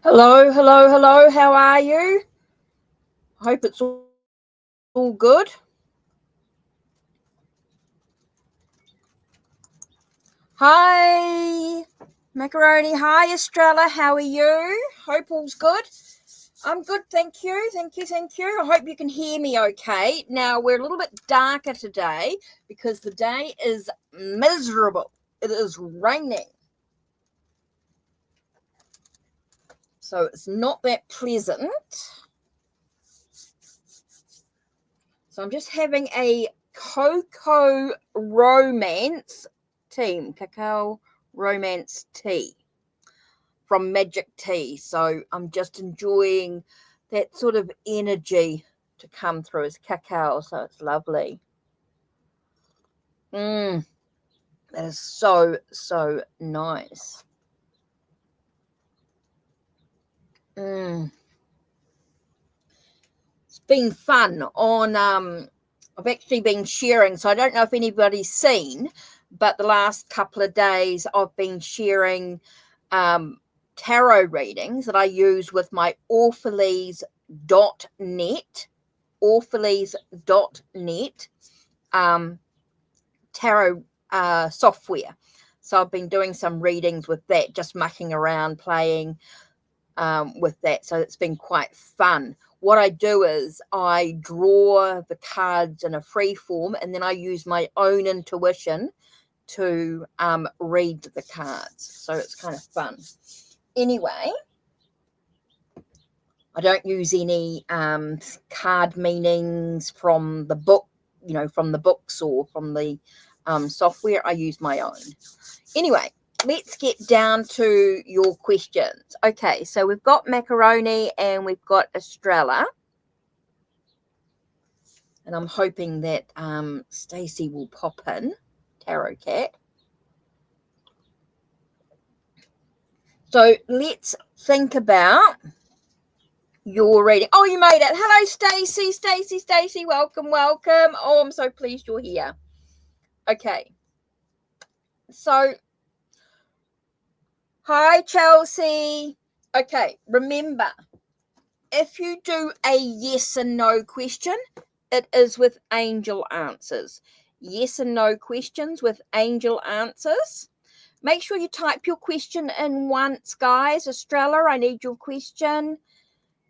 Hello, hello, hello. How are you? Hope it's all good. Hi, Macaroni. Hi, Estrella. How are you? Hope all's good. I'm good, thank you. Thank you. I hope you can hear me okay. Now, we're a little bit darker today because the day is miserable. It is raining. So it's not that pleasant. So I'm just having a cocoa romance cacao romance tea from Magic Tea. So I'm just enjoying that sort of energy to come through. It's cacao, so it's lovely. That is so nice. It's been fun on I've actually been sharing, so I don't know if anybody's seen, but the last couple of days I've been sharing tarot readings that I use with my orphalese.net tarot software. So I've been doing some readings with that, just mucking around, playing with that. So it's been quite fun. What I do is I draw the cards in a free form, and then I use my own intuition to read the cards. So it's kind of fun. Anyway, I don't use any card meanings from the book, from the books or from the software. I use my own. Anyway, let's get down to your questions. Okay, so we've got Macaroni and we've got Estrella. And I'm hoping that Stacey will pop in, Tarot Cat. So let's think about your reading. Oh, you made it. Hello, Stacey. Welcome. Oh, I'm so pleased you're here. Okay. So, hi, Chelsea. Okay, remember, if you do a yes and no question, it is with angel answers. Yes and no questions with angel answers. Make sure you type your question in once, guys. Estrella, I need your question.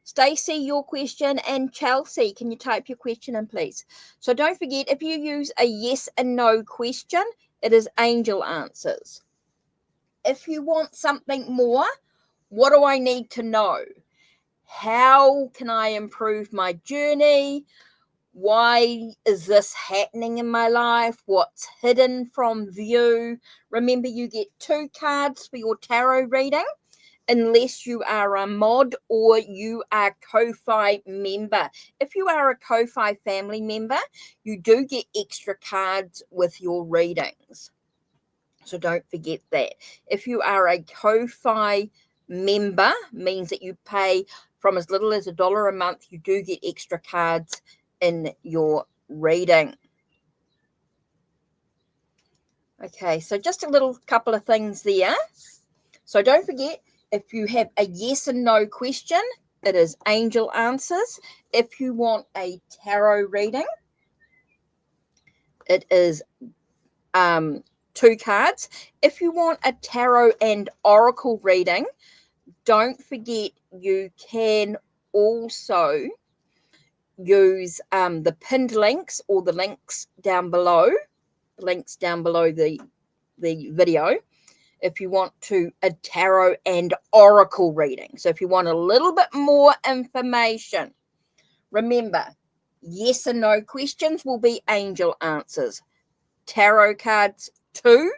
Stacey, your question. And Chelsea, can you type your question in, please? So don't forget, if you use a yes and no question, it is angel answers. If you want something more, what do I need to know? How can I improve my journey? Why is this happening in my life? What's hidden from view? Remember, you get 2 cards for your tarot reading, unless you are a mod or you are Ko-Fi member. If you are a Ko-Fi family member, you do get extra cards with your readings. So don't forget that. If you are a Ko-Fi member, means that you pay from as little as $1 a month, you do get extra cards in your reading. Okay, so just a little couple of things there. So don't forget, if you have a yes and no question, it is angel answers. If you want a tarot reading, it is 2 cards. If you want a tarot and oracle reading, don't forget you can also use the pinned links or the links down below the video if you want a tarot and oracle reading. So if you want a little bit more information, remember, yes and no questions will be angel answers. Tarot cards 2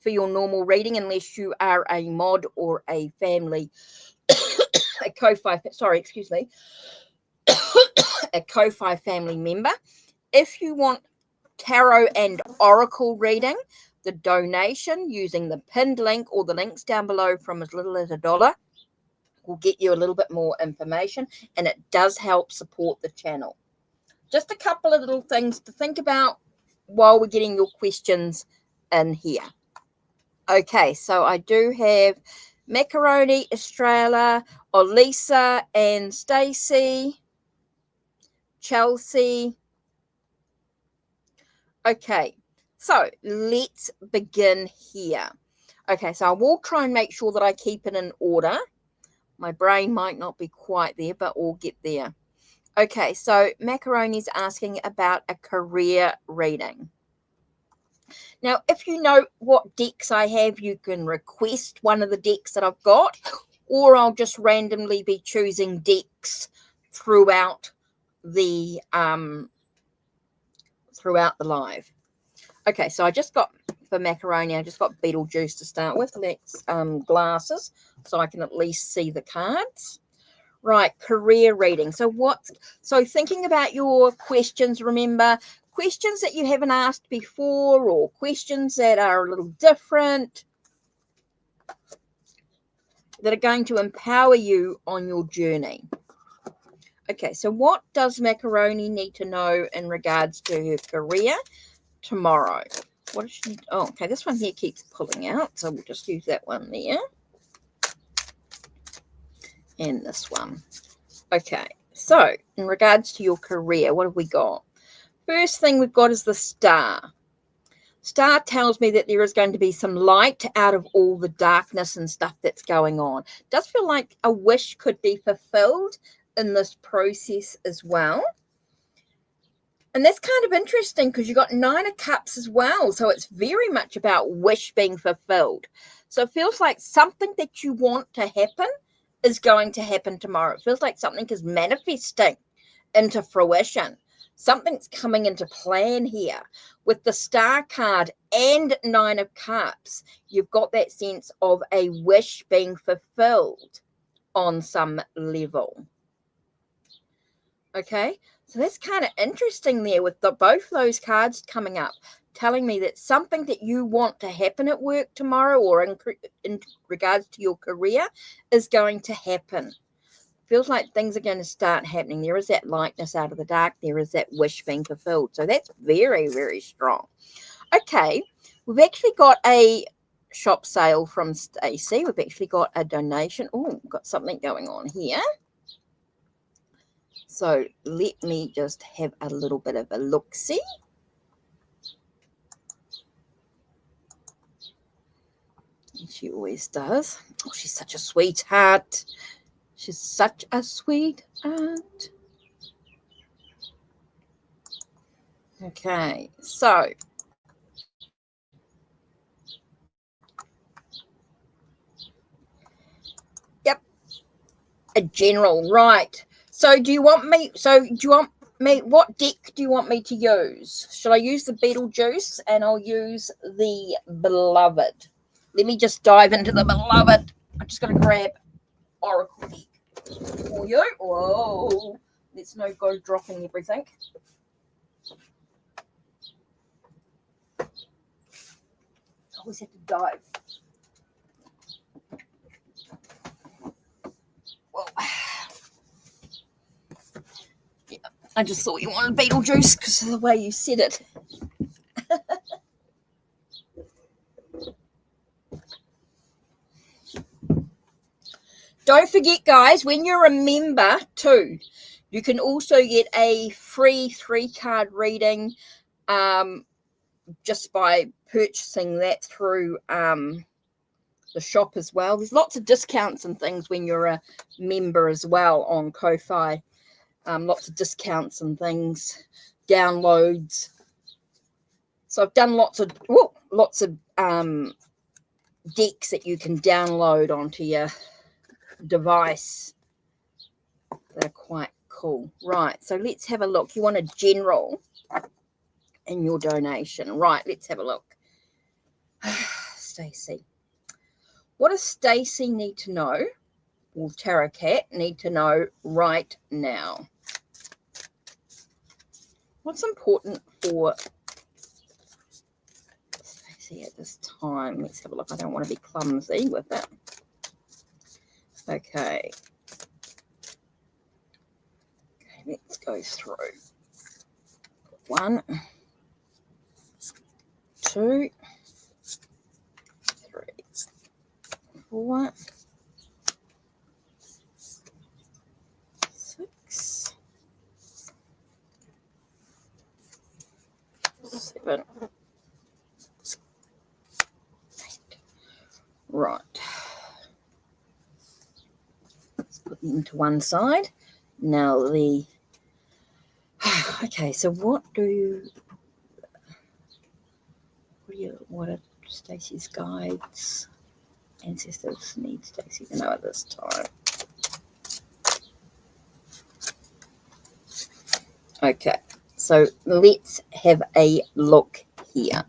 for your normal reading, unless you are a mod or a family, a Ko-Fi, a Ko-Fi family member. If you want tarot and oracle reading, the donation using the pinned link or the links down below from as little as $1 will get you a little bit more information, and it does help support the channel. Just a couple of little things to think about while we're getting your questions in here. Okay, so I do have Macaroni, Australia, Olisa and Stacey, Chelsea. Okay, so let's begin here. Okay, so I will try and make sure that I keep it in order. My brain might not be quite there, but we'll get there. Okay, so Macaroni's asking about a career reading. Now, if you know what decks I have, you can request one of the decks that I've got, or I'll just randomly be choosing decks throughout the live. Okay, so I just got, for Macaroni, I just got Beetlejuice to start with. Let's glasses, so I can at least see the cards. Right, career reading. So thinking about your questions, remember, questions that you haven't asked before or questions that are a little different, that are going to empower you on your journey. Okay, so what does Macaroni need to know in regards to her career tomorrow? What does she need? Oh, okay, this one here keeps pulling out, so we'll just use that one there. And this one. Okay, so in regards to your career, what have we got? First thing we've got is the star. Star tells me that there is going to be some light out of all the darkness and stuff that's going on. It does feel like a wish could be fulfilled in this process as well. And that's kind of interesting because you've got 9 of Cups as well. So it's very much about wish being fulfilled. So it feels like something that you want to happen is going to happen tomorrow. It feels like something is manifesting into fruition. Something's coming into plan here. With the Star card and 9 of Cups, you've got that sense of a wish being fulfilled on some level. Okay, so that's kind of interesting there with both those cards coming up, telling me that something that you want to happen at work tomorrow or in regards to your career is going to happen. Feels like things are going to start happening. There is that lightness out of the dark. There is that wish being fulfilled. So that's very, very strong. Okay, we've actually got a shop sale from Stacey. We've actually got a donation. Oh, we've got something going on here. So let me just have a little bit of a look-see. She always does. Oh, she's such a sweetheart. She's such a sweetheart. Okay, so yep, a general, right. So do you want me, what deck do you want me to use? Should I use the Beetlejuice? And I'll use the Beloved. Let me just dive into the Beloved. I'm just going to grab Oracle deck for you. Whoa, let's not go dropping everything. Always have to dive. Well, yeah, I just thought you wanted Beetlejuice because of the way you said it. Don't forget, guys, when you're a member too, you can also get a free 3-card reading just by purchasing that through the shop as well. There's lots of discounts and things when you're a member as well on Ko-Fi. Lots of discounts and things, downloads. So I've done lots of decks that you can download onto your device. They're quite cool. Right, so let's have a look. You want a general in your donation. Right, let's have a look. Stacey. What does Stacey need to know, or Tarot Cat need to know right now? What's important for Stacey at this time? Let's have a look. I don't want to be clumsy with it. Okay. Let's go through. 1, 2, 3, 4, 7. Right. Let's put them to one side. Now okay, so what are Stacey's guides? Ancestors need Stacey to know at this time. Okay, so let's have a look here.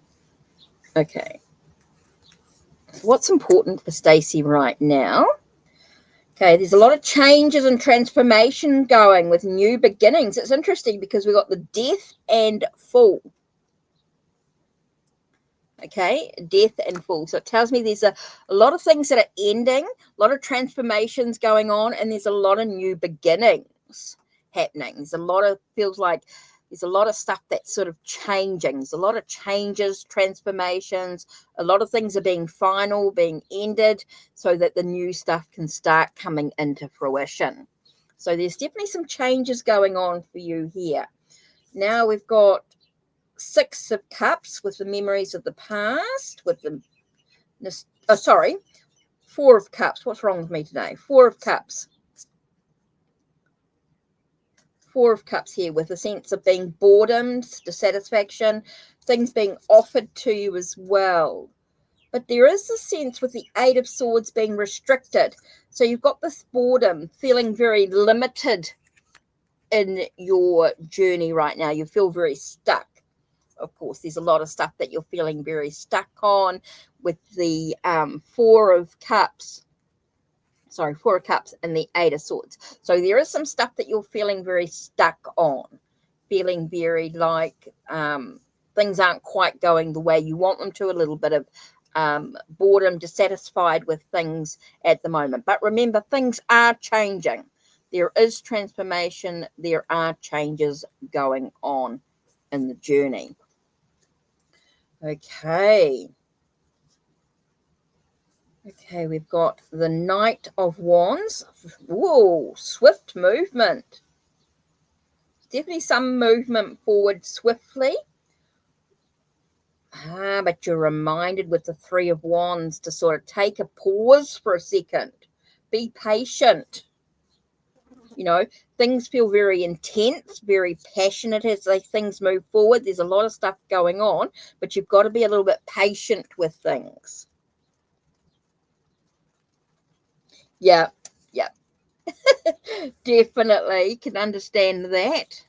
Okay, what's important for Stacey right now? Okay, there's a lot of changes and transformation going with new beginnings. It's interesting because we've got the death and full. Okay, death and full. So it tells me there's a lot of things that are ending, a lot of transformations going on, and there's a lot of new beginnings happening. There's a lot of, feels like there's a lot of stuff that's sort of changing. There's a lot of changes, transformations. A lot of things are being final, being ended, so that the new stuff can start coming into fruition. So there's definitely some changes going on for you here. Now we've got 6 of Cups with the memories of the past, with the, 4 of Cups. What's wrong with me today? 4 of Cups. 4 of Cups here with a sense of being boredom, dissatisfaction, things being offered to you as well. But there is a sense with the 8 of Swords being restricted. So you've got this boredom, feeling very limited in your journey right now. You feel very stuck. Of course, there's a lot of stuff that you're feeling very stuck on with the 4 of Cups. Sorry, 4 of Cups and the 8 of Swords. So there is some stuff that you're feeling very stuck on, feeling very like things aren't quite going the way you want them to, a little bit of boredom, dissatisfied with things at the moment. But remember, things are changing. There is transformation. There are changes going on in the journey. Okay. Okay, we've got the Knight of Wands. Whoa, swift movement. Definitely some movement forward swiftly. But you're reminded with the 3 of Wands to sort of take a pause for a second. Be patient. You know, things feel very intense, very passionate as things move forward. There's a lot of stuff going on, but you've got to be a little bit patient with things. Yeah, yeah. Definitely can understand that.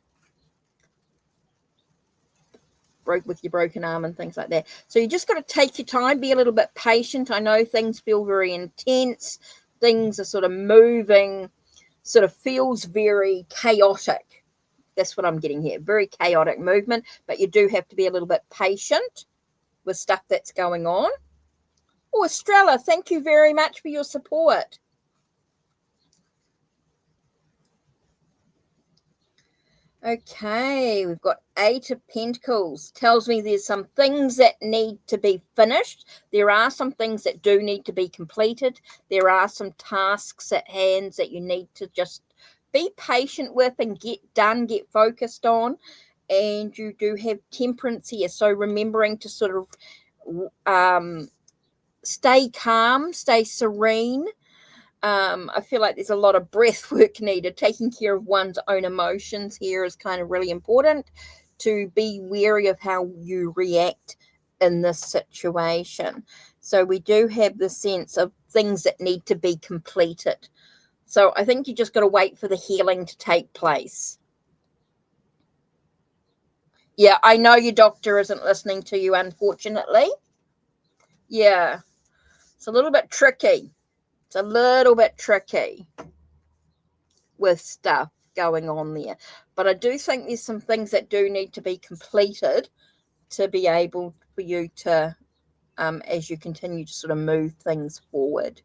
Broke with your broken arm and things like that. So you just got to take your time, be a little bit patient. I know things feel very intense. Things are sort of moving, sort of feels very chaotic. That's what I'm getting here. Very chaotic movement, but you do have to be a little bit patient with stuff that's going on. Oh, Estrella, thank you very much for your support. Okay, we've got 8 of Pentacles. Tells me there's some things that need to be finished. There are some things that do need to be completed. There are some tasks at hand that you need to just be patient with and get done, get focused on. And you do have Temperance here. So remembering to sort of stay calm, stay serene. I feel like there's a lot of breath work needed. Taking care of one's own emotions here is kind of really important, to be wary of how you react in this situation. So we do have the sense of things that need to be completed. So I think you just got to wait for the healing to take place. Yeah, I know your doctor isn't listening to you, unfortunately. Yeah, it's a little bit tricky. It's a little bit tricky with stuff going on there. But I do think there's some things that do need to be completed to be able for you to, as you continue to sort of move things forward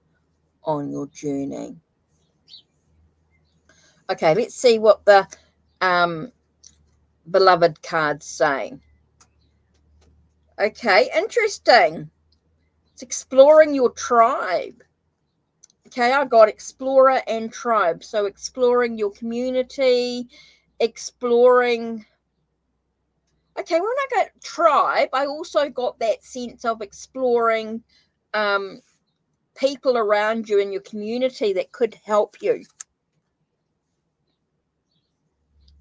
on your journey. Okay, let's see what the beloved cards say. Okay, interesting. It's exploring your tribe. Okay, I got explorer and tribe. So exploring your community, exploring Okay, when I got tribe, I also got that sense of exploring people around you in your community that could help you.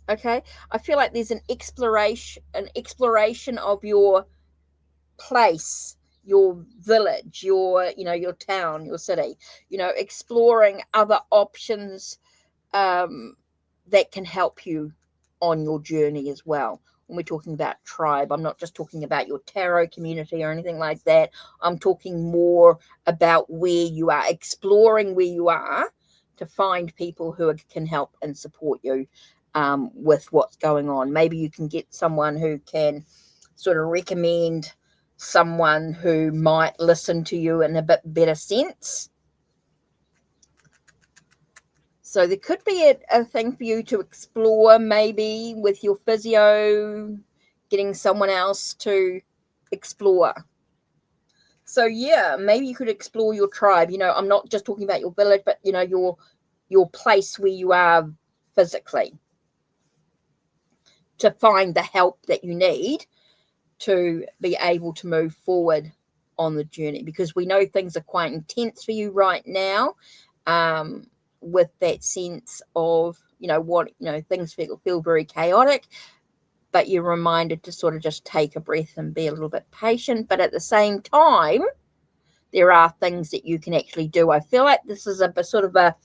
Okay, I feel like there's an exploration of your place, your village, your town, your city, exploring other options that can help you on your journey as well. When we're talking about tribe, I'm not just talking about your tarot community or anything like that. I'm talking more about where you are, exploring where you are to find people who can help and support you with what's going on. Maybe you can get someone who can sort of recommend someone who might listen to you in a bit better sense. So there could be a thing for you to explore, maybe with your physio, getting someone else to explore. So yeah, maybe you could explore your tribe. I'm not just talking about your village, but your place where you are physically, to find the help that you need to be able to move forward on the journey, because we know things are quite intense for you right now, with that sense of things feel very chaotic, but you're reminded to sort of just take a breath and be a little bit patient. But at the same time, there are things that you can actually do. I feel like this is a sort of a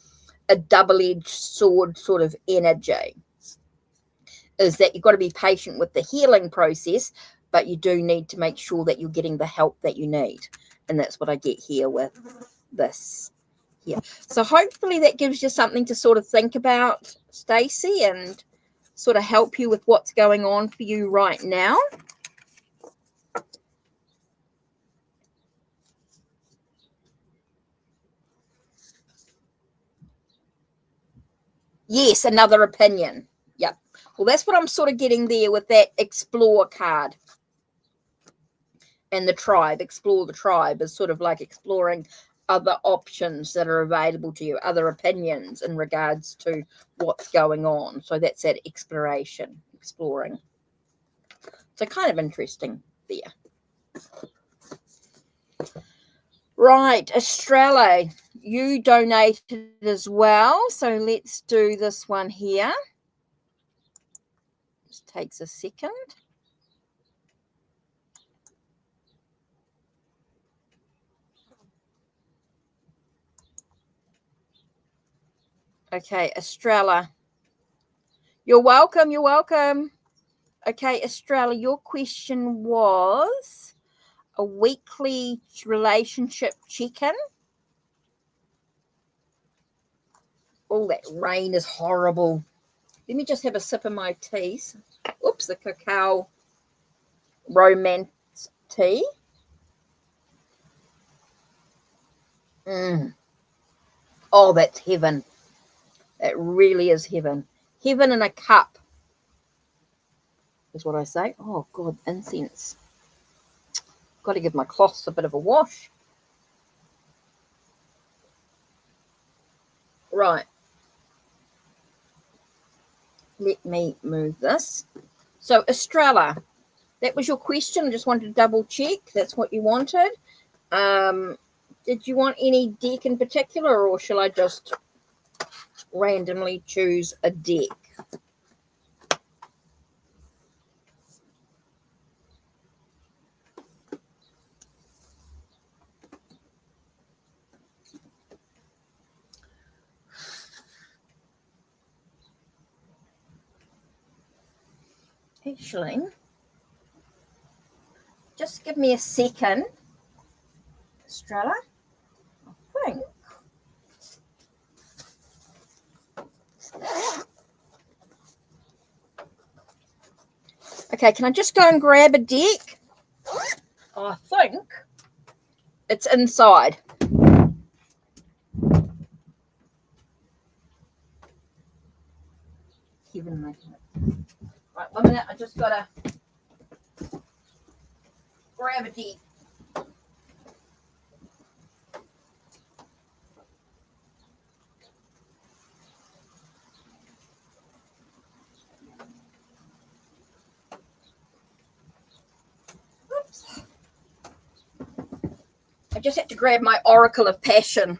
double-edged sword sort of energy, is that you've got to be patient with the healing process, but you do need to make sure that you're getting the help that you need. And that's what I get here with this here. So hopefully that gives you something to sort of think about, Stacey, and sort of help you with what's going on for you right now. Yes, another opinion. Yeah. Well, that's what I'm sort of getting there with that explore card. And the tribe, explore the tribe, is sort of like exploring other options that are available to you, other opinions in regards to what's going on. So that's that exploration, exploring. So kind of interesting there. Right, Australia, you donated as well. So let's do this one here. Just takes a second. Okay, Australia. You're welcome. You're welcome. Okay, Australia, your question was a weekly relationship check-in. Oh, that rain is horrible. Let me just have a sip of my tea. Oops, the cacao romance tea. Oh, that's heaven. That really is heaven. Heaven in a cup is what I say. Oh, God, incense. Got to give my cloths a bit of a wash. Right. Let me move this. So, Estrella, that was your question. I just wanted to double check. That's what you wanted. Did you want any deck in particular, or shall I just randomly choose a deck? Actually, just give me a second, Estrella. I think. Okay, can I just go and grab a deck? I think it's inside. Right, 1 minute. I just gotta grab a deck. just had to grab my Oracle of Passion.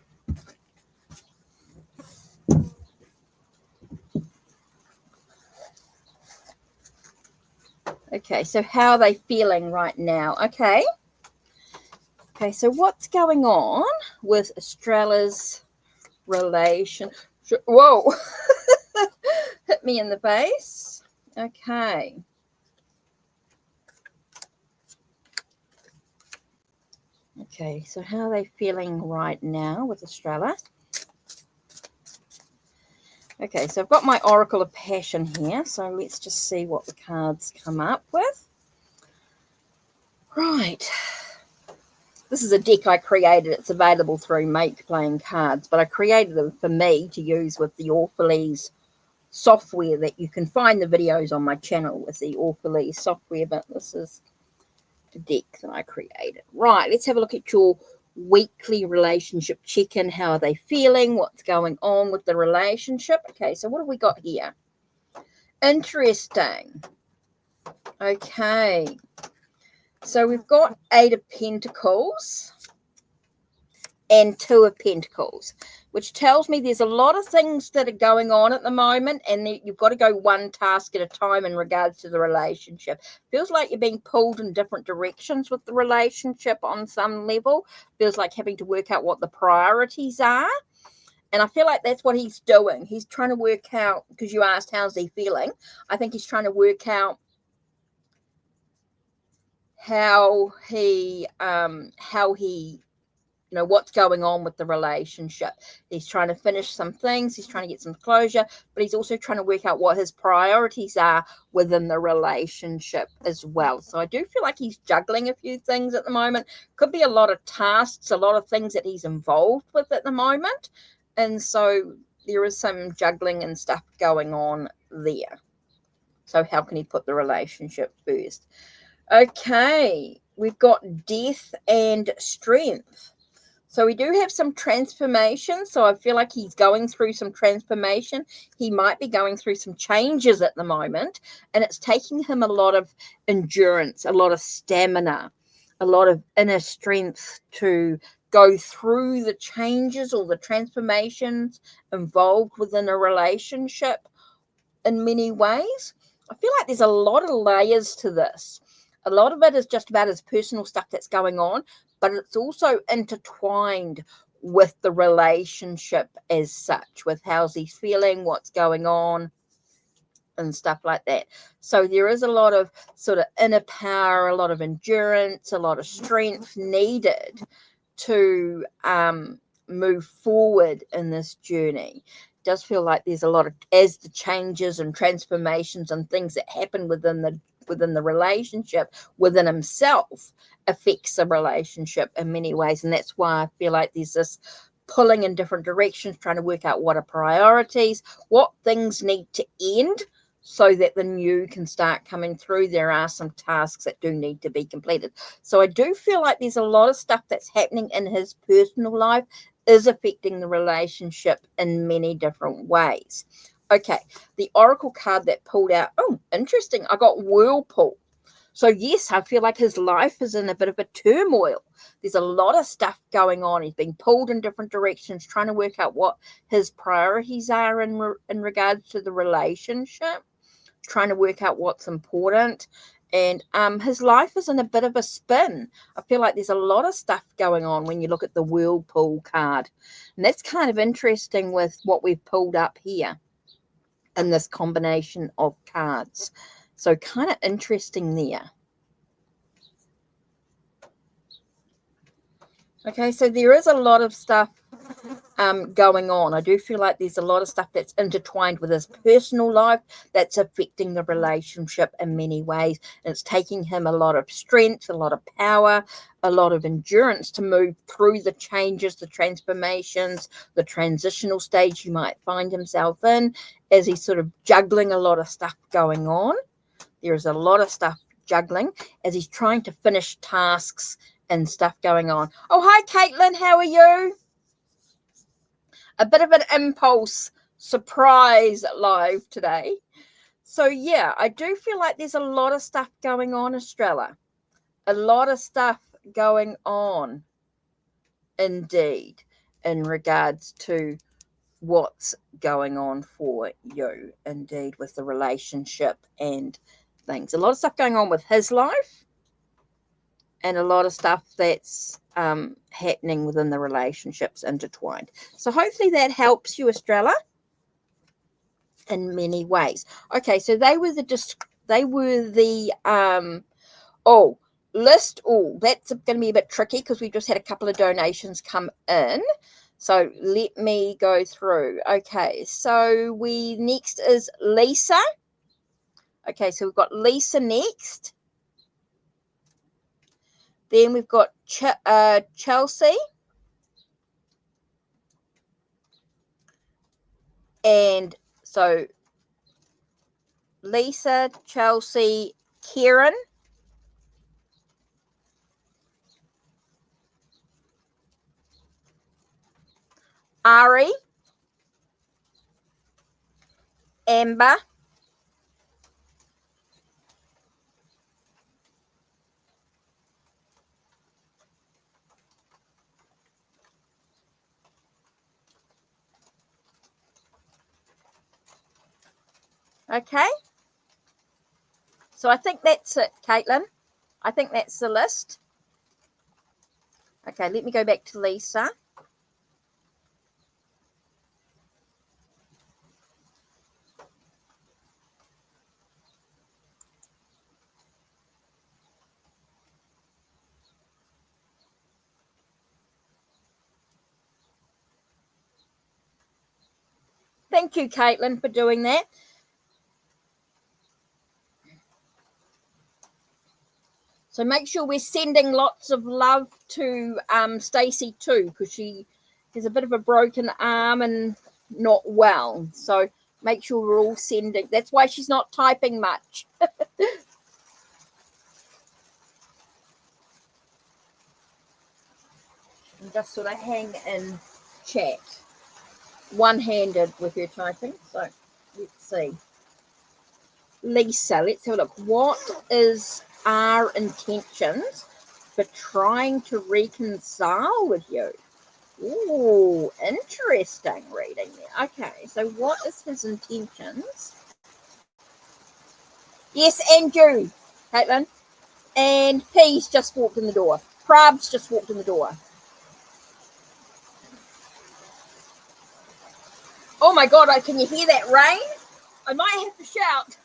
Okay, so how are they feeling right now? Okay, so what's going on with Estrella's relation? Whoa, hit me in the face. Okay. Okay, so how are they feeling right now with Estrella? Okay, so I've got my Oracle of Passion here, so let's just see what the cards come up with. Right. This is a deck I created. It's available through Make Playing Cards, but I created them for me to use with the Orphalese software that you can find the videos on my channel with the Orphalese software, but this is the deck that I created. Right, let's have a look at your weekly relationship check-in. How are they feeling? What's going on with the relationship? Okay, so what have we got here? Interesting. Okay, so we've got 8 of Pentacles and 2 of Pentacles, which tells me there's a lot of things that are going on at the moment, and you've got to go one task at a time in regards to the relationship. Feels like you're being pulled in different directions with the relationship on some level. Feels like having to work out what the priorities are. And I feel like that's what he's doing. He's trying to work out, because you asked how's he feeling. I think he's trying to work out how he what's going on with the relationship. He's trying to finish some things. He's trying to get some closure, but he's also trying to work out what his priorities are within the relationship as well. So I do feel like he's juggling a few things at the moment. Could be a lot of tasks, a lot of things that he's involved with at the moment. And so there is some juggling and stuff going on there. So how can he put the relationship first? Okay, we've got death and strength. So we do have some transformation. So I feel like he's going through some transformation. He might be going through some changes at the moment. And it's taking him a lot of endurance, a lot of stamina, a lot of inner strength to go through the changes or the transformations involved within a relationship in many ways. I feel like there's a lot of layers to this. A lot of it is just about his personal stuff that's going on, but it's also intertwined with the relationship as such, with how he's feeling, what's going on, and stuff like that. So there is a lot of sort of inner power, a lot of endurance, a lot of strength needed to move forward in this journey. It does feel like there's a lot of, as the changes and transformations and things that happen within the relationship, within himself, affects the relationship in many ways. And that's why I feel like there's this pulling in different directions, trying to work out what are priorities, what things need to end so that the new can start coming through. There are some tasks that do need to be completed. So I do feel like there's a lot of stuff that's happening in his personal life is affecting the relationship in many different ways. Okay, the Oracle card that pulled out, oh, interesting, I got Whirlpool. So yes, I feel like his life is in a bit of a turmoil. There's a lot of stuff going on. He's being pulled in different directions, trying to work out what his priorities are in regards to the relationship, trying to work out what's important. And his life is in a bit of a spin. I feel like there's a lot of stuff going on when you look at the Whirlpool card. And that's kind of interesting with what we've pulled up here in this combination of cards. So kind of interesting there. Okay, so there is a lot of stuff going on. I do feel like there's a lot of stuff that's intertwined with his personal life that's affecting the relationship in many ways. And it's taking him a lot of strength, a lot of power, a lot of endurance to move through the changes, the transformations, the transitional stage he might find himself in as he's sort of juggling a lot of stuff going on. There's a lot of stuff juggling as he's trying to finish tasks and stuff going on. Oh, hi, Caitlin. How are you? A bit of an impulse surprise live today. So, yeah, I do feel like there's a lot of stuff going on, Estrella. A lot of stuff going on. indeed, in regards to what's going on for you, indeed, with the relationship and things. A lot of stuff going on with his life, and a lot of stuff that's happening within the relationships intertwined. So hopefully that helps you, Estrella, in many ways. Okay, so they were the list. Oh, that's going to be a bit tricky because we just had a couple of donations come in. So let me go through. Okay, so next is Lisa. Okay, so we've got Lisa next. Then we've got Chelsea. And so Lisa, Chelsea, Kieran. Ari. Amber. Okay. So I think that's it, Caitlin. I think that's the list. Okay, let me go back to Lisa. Thank you, Caitlin, for doing that. So make sure we're sending lots of love to Stacey too, because she has a bit of a broken arm and not well. So make sure we're all sending. That's why she's not typing much. And just sort of hang in chat, one-handed with her typing. So let's see. Lisa, let's have a look. What is our intentions for trying to reconcile with you? Ooh, interesting reading there. Okay, so what is his intentions? Yes, and you, Caitlin. And P's just walked in the door. Probs just walked in the door. Oh my God, can you hear that rain? I might have to shout.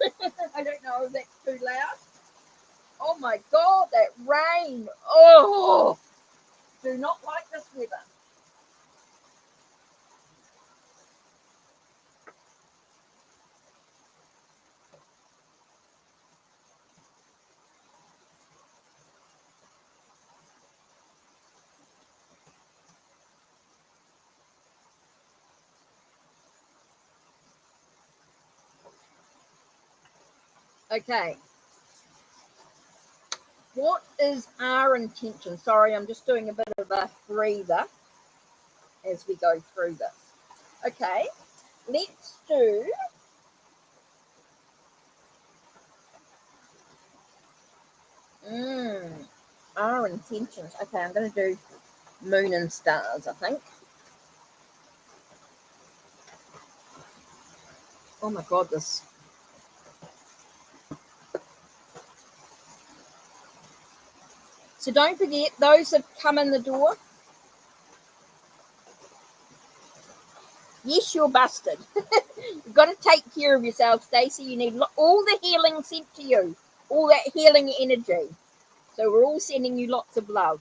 I don't know if that's too loud. Oh my God, that rain. Oh, do not like this weather. Okay. What is our intention? Sorry, I'm just doing a bit of a breather as we go through this. Okay, let's do our intentions. Okay, I'm going to do moon and stars, I think. Oh my God, this. So don't forget, those that come in the door, yes, you're busted. You've got to take care of yourself, Stacey. You need all the healing sent to you, all that healing energy. So we're all sending you lots of love.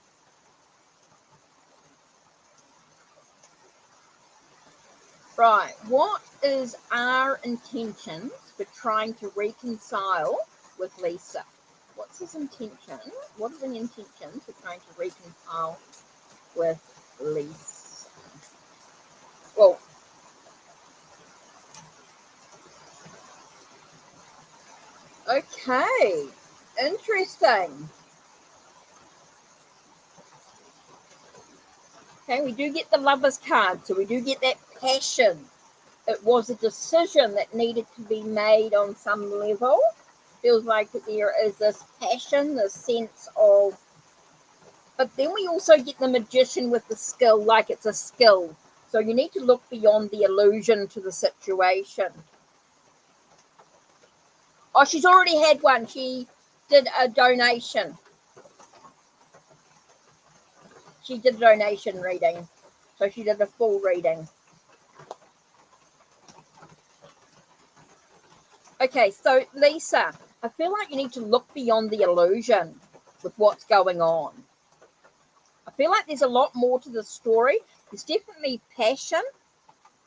Right, what is our intentions for trying to reconcile with Lisa? What's his intention? What is the intention for trying to reconcile with Lisa? Well, okay, interesting. Okay, we do get the Lover's card, so we do get that passion. It was a decision that needed to be made on some level. Feels like there is this passion, this sense of But then we also get the magician with the skill, like it's a skill. So you need to look beyond the illusion to the situation. Oh, she's already had one. She did a donation. She did a donation reading. So she did a full reading. Okay, so Lisa, I feel like you need to look beyond the illusion with what's going on. I feel like there's a lot more to the story. There's definitely passion.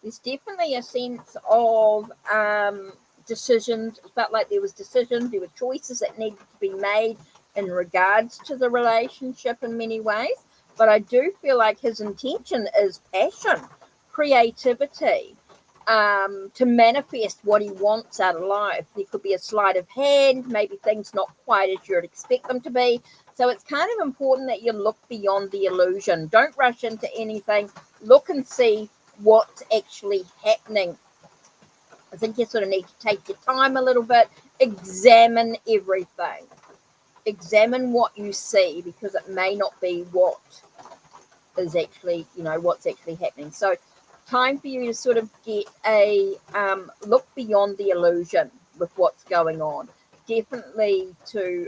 There's definitely a sense of decisions. It felt like there was decisions, there were choices that needed to be made in regards to the relationship in many ways. But I do feel like his intention is passion, creativity, to manifest what he wants out of life. There could be a sleight of hand, maybe things not quite as you'd expect them to be. So it's kind of important that you look beyond the illusion. Don't rush into anything. Look and see what's actually happening. I think you sort of need to take your time a little bit, examine everything, examine what you see, because it may not be what is actually, what's actually happening. So time for you to sort of get a look beyond the illusion with what's going on. Definitely to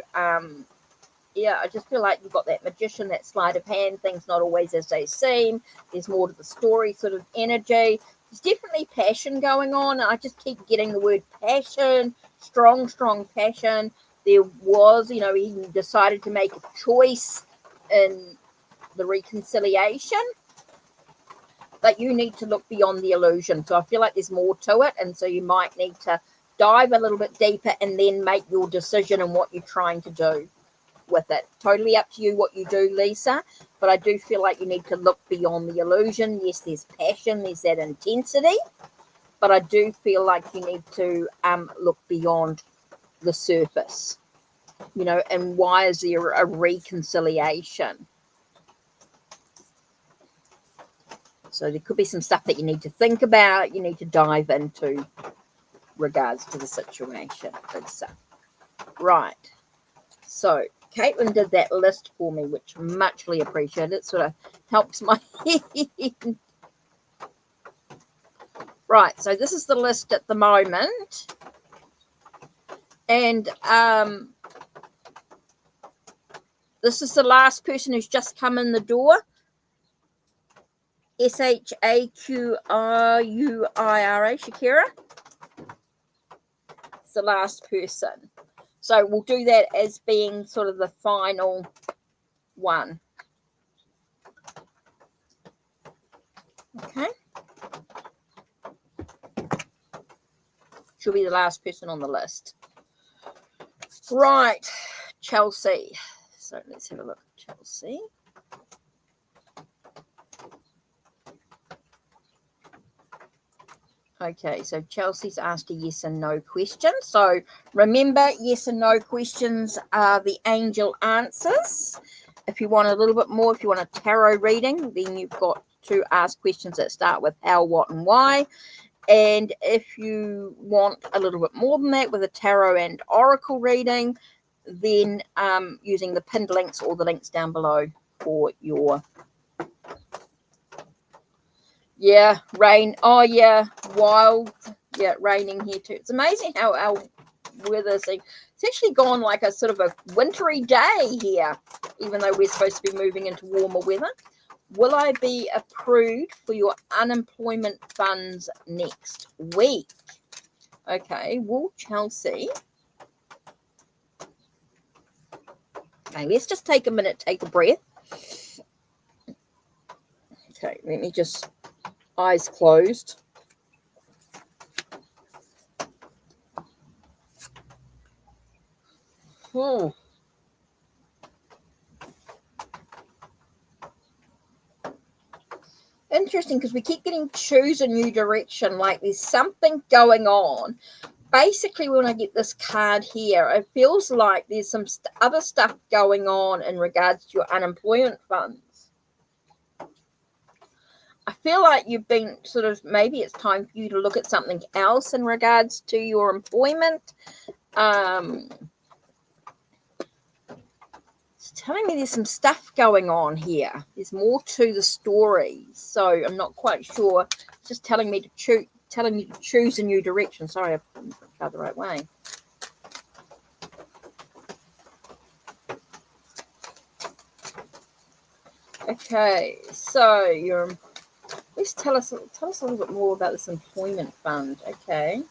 I just feel like you've got that magician, that sleight of hand, things not always as they seem. There's more to the story sort of energy. There's definitely passion going on. I just keep getting the word passion, strong passion. There was, he decided to make a choice in the reconciliation, but you need to look beyond the illusion. So I feel like there's more to it, and so you might need to dive a little bit deeper and then make your decision on what you're trying to do with it. Totally up to you what you do, Lisa, but I do feel like you need to look beyond the illusion. Yes, there's passion, there's that intensity, but I do feel like you need to look beyond the surface, and why is there a reconciliation? So there could be some stuff that you need to think about, you need to dive into regards to the situation, Lisa. Right. So Caitlin did that list for me, which muchly appreciated. It sort of helps my head. Right, so this is the list at the moment. And this is the last person who's just come in the door. Shaqura, Shakira. It's the last person. So we'll do that as being sort of the final one. Okay. She'll be the last person on the list. Right, Chelsea. So let's have a look at Chelsea. Okay, so Chelsea's asked a yes and no question. So remember, yes and no questions are the angel answers. If you want a little bit more, if you want a tarot reading, then you've got to ask questions that start with how, what, and why. And if you want a little bit more than that with a tarot and oracle reading, then using the pinned links or the links down below for your... Yeah, rain. Oh, yeah, wild. Yeah, raining here too. It's amazing how our weather's... It's actually gone like a sort of a wintry day here, even though we're supposed to be moving into warmer weather. Will I be approved for your unemployment funds next week? Okay, well, Chelsea. Okay, let's just take a minute, take a breath. Okay, let me just... Eyes closed. Oh. Interesting, because we keep getting choose a new direction, like there's something going on. Basically, when I get this card here, it feels like there's some other stuff going on in regards to your unemployment funds. I feel like you've been sort of, maybe it's time for you to look at something else in regards to your employment. It's telling me there's some stuff going on here. There's more to the story. So I'm not quite sure. It's just telling me to choose a new direction. Sorry, I put the card the right way. Okay, so let's tell us a little bit more about this employment fund. Okay,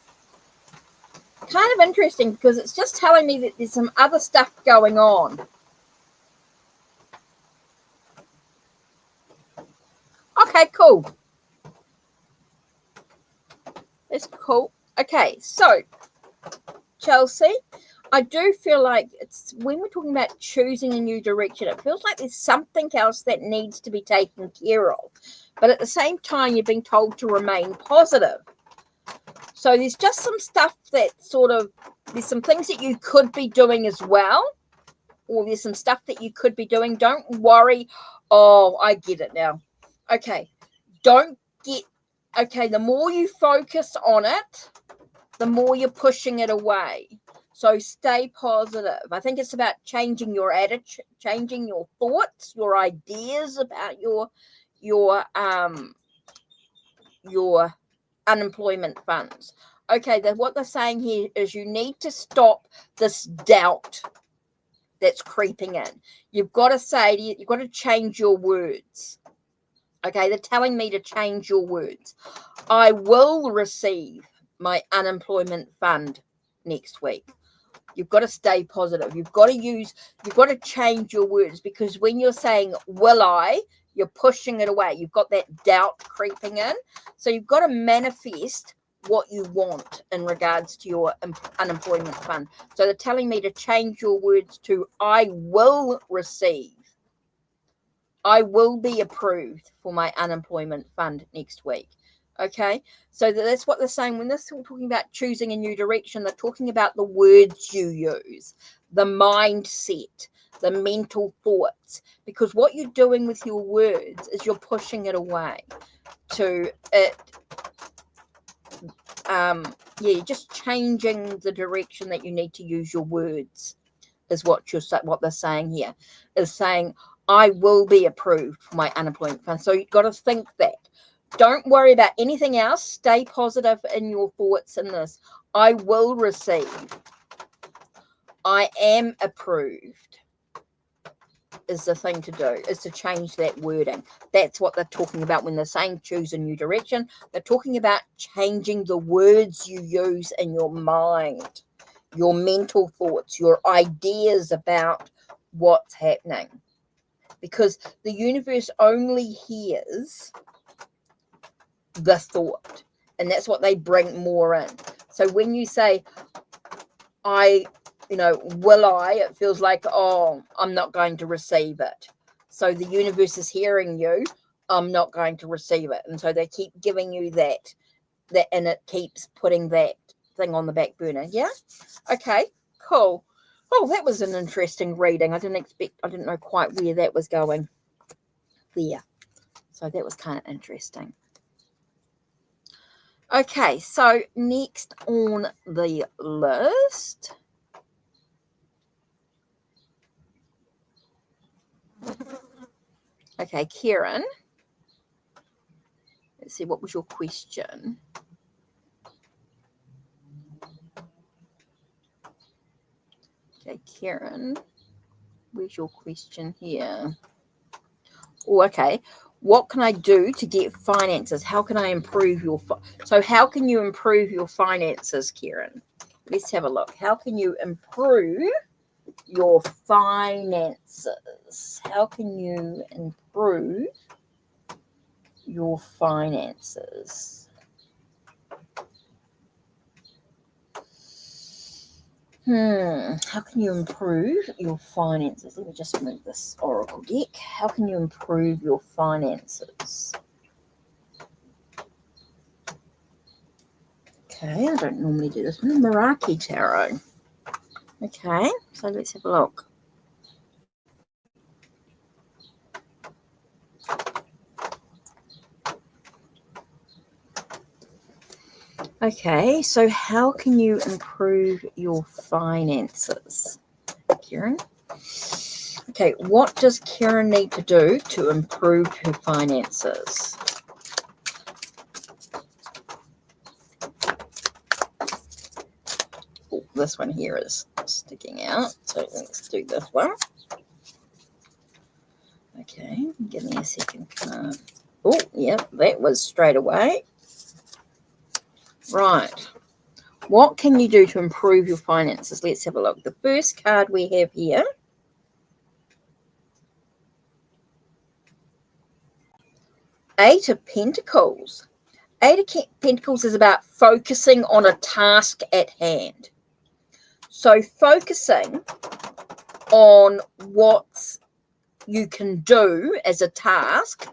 kind of interesting because it's just telling me that there's some other stuff going on. Okay, cool. That's cool. Okay, so Chelsea, I do feel like it's when we're talking about choosing a new direction, it feels like there's something else that needs to be taken care of. But at the same time, you're being told to remain positive. So there's just some stuff that there's some things that you could be doing as well. Or there's some stuff that you could be doing. Don't worry. Oh, I get it now. Okay. The more you focus on it, the more you're pushing it away. So stay positive. I think it's about changing your attitude, changing your thoughts, your ideas about your unemployment funds. Okay, what they're saying here is you need to stop this doubt that's creeping in. You've got to change your words. Okay, they're telling me to change your words. I will receive my unemployment fund next week. You've got to stay positive. You've got to change your words, because when you're saying, will I, you're pushing it away. You've got that doubt creeping in. So you've got to manifest what you want in regards to your unemployment fund. So they're telling me to change your words to, I will receive. I will be approved for my unemployment fund next week. Okay, so that's what they're saying. When they're talking about choosing a new direction, they're talking about the words you use, the mindset, the mental thoughts, because what you're doing with your words is you're pushing it away to it. You're just changing the direction that you need to use your words, is what they're saying here, is saying, I will be approved for my unemployment fund. So you've got to think that. Don't worry about anything else. Stay positive in your thoughts in this. I will receive. I am approved is the thing to do, is to change that wording. That's what they're talking about when they're saying choose a new direction. They're talking about changing the words you use in your mind, your mental thoughts, your ideas about what's happening. Because the universe only hears the thought, and that's what they bring more in. So when you say, will I, it feels like, oh, I'm not going to receive it. So the universe is hearing you, I'm not going to receive it. And so they keep giving you that, and it keeps putting that thing on the back burner. Yeah? Okay, cool. Oh, that was an interesting reading. I didn't know quite where that was going there. So that was kind of interesting. Okay, so next on the list. Okay, Kieran. Let's see, what was your question? Okay, Kieran, where's your question here? Oh, okay. What can I do to get finances? How can I improve so how can you improve your finances, Kieran? Let's have a look. How can you improve your finances? How can you improve your finances? How can you improve your finances? Let me just move this oracle deck. How can you improve your finances? Okay, I don't normally do this one. Meraki Tarot. Okay, so let's have a look. Okay, so how can you improve your finances, Kieran? Okay, what does Karen need to do to improve her finances? Oh, this one here is sticking out, so let's do this one. Okay, give me a second card. Oh, yep, that was straight away. Right. What can you do to improve your finances? Let's have a look. The first card we have here. Eight of Pentacles. Eight of Pentacles is about focusing on a task at hand. So focusing on what you can do as a task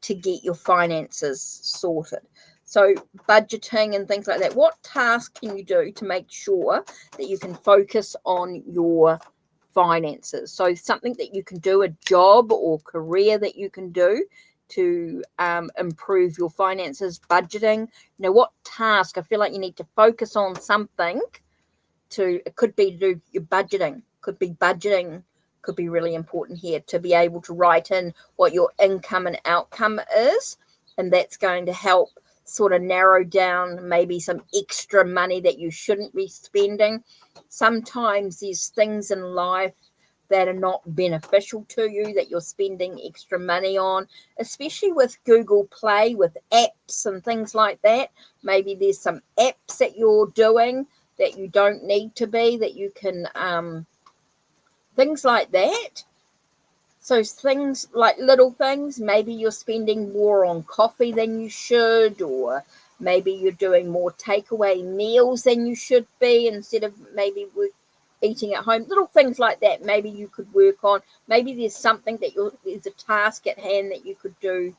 to get your finances sorted. So budgeting and things like that. What task can you do to make sure that you can focus on your finances? So something that you can do, a job or career that you can do to improve your finances, budgeting. You know, what task? I feel like you need to focus on something it could be to do your budgeting, could be really important here, to be able to write in what your income and outcome is, and that's going to help sort of narrow down maybe some extra money that you shouldn't be spending. Sometimes there's things in life that are not beneficial to you that you're spending extra money on, especially with Google Play, with apps and things like that. Maybe there's some apps that you're doing that you don't need to be, that you can things like that. So things like little things, maybe you're spending more on coffee than you should, or maybe you're doing more takeaway meals than you should be instead of maybe eating at home. Little things like that maybe you could work on. Maybe there's something that there's a task at hand that you could do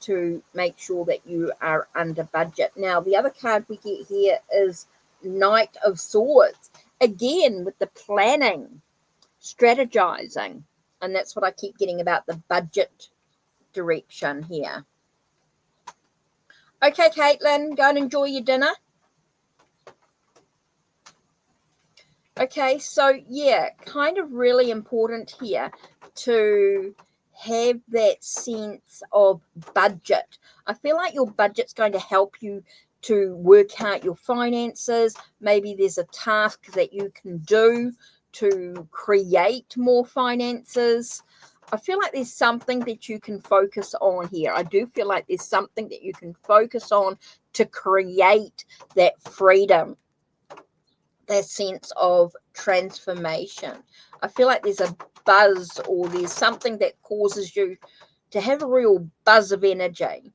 to make sure that you are under budget. Now, the other card we get here is Knight of Swords. Again, with the planning, strategizing. And that's what I keep getting about the budget direction here. Okay, Caitlin, go and enjoy your dinner. Okay, so yeah, kind of really important here to have that sense of budget. I feel like your budget's going to help you to work out your finances. Maybe there's a task that you can do to create more finances. I feel like there's something that you can focus on here. I do feel like there's something that you can focus on to create that freedom, that sense of transformation. I feel like there's a buzz, or there's something that causes you to have a real buzz of energy.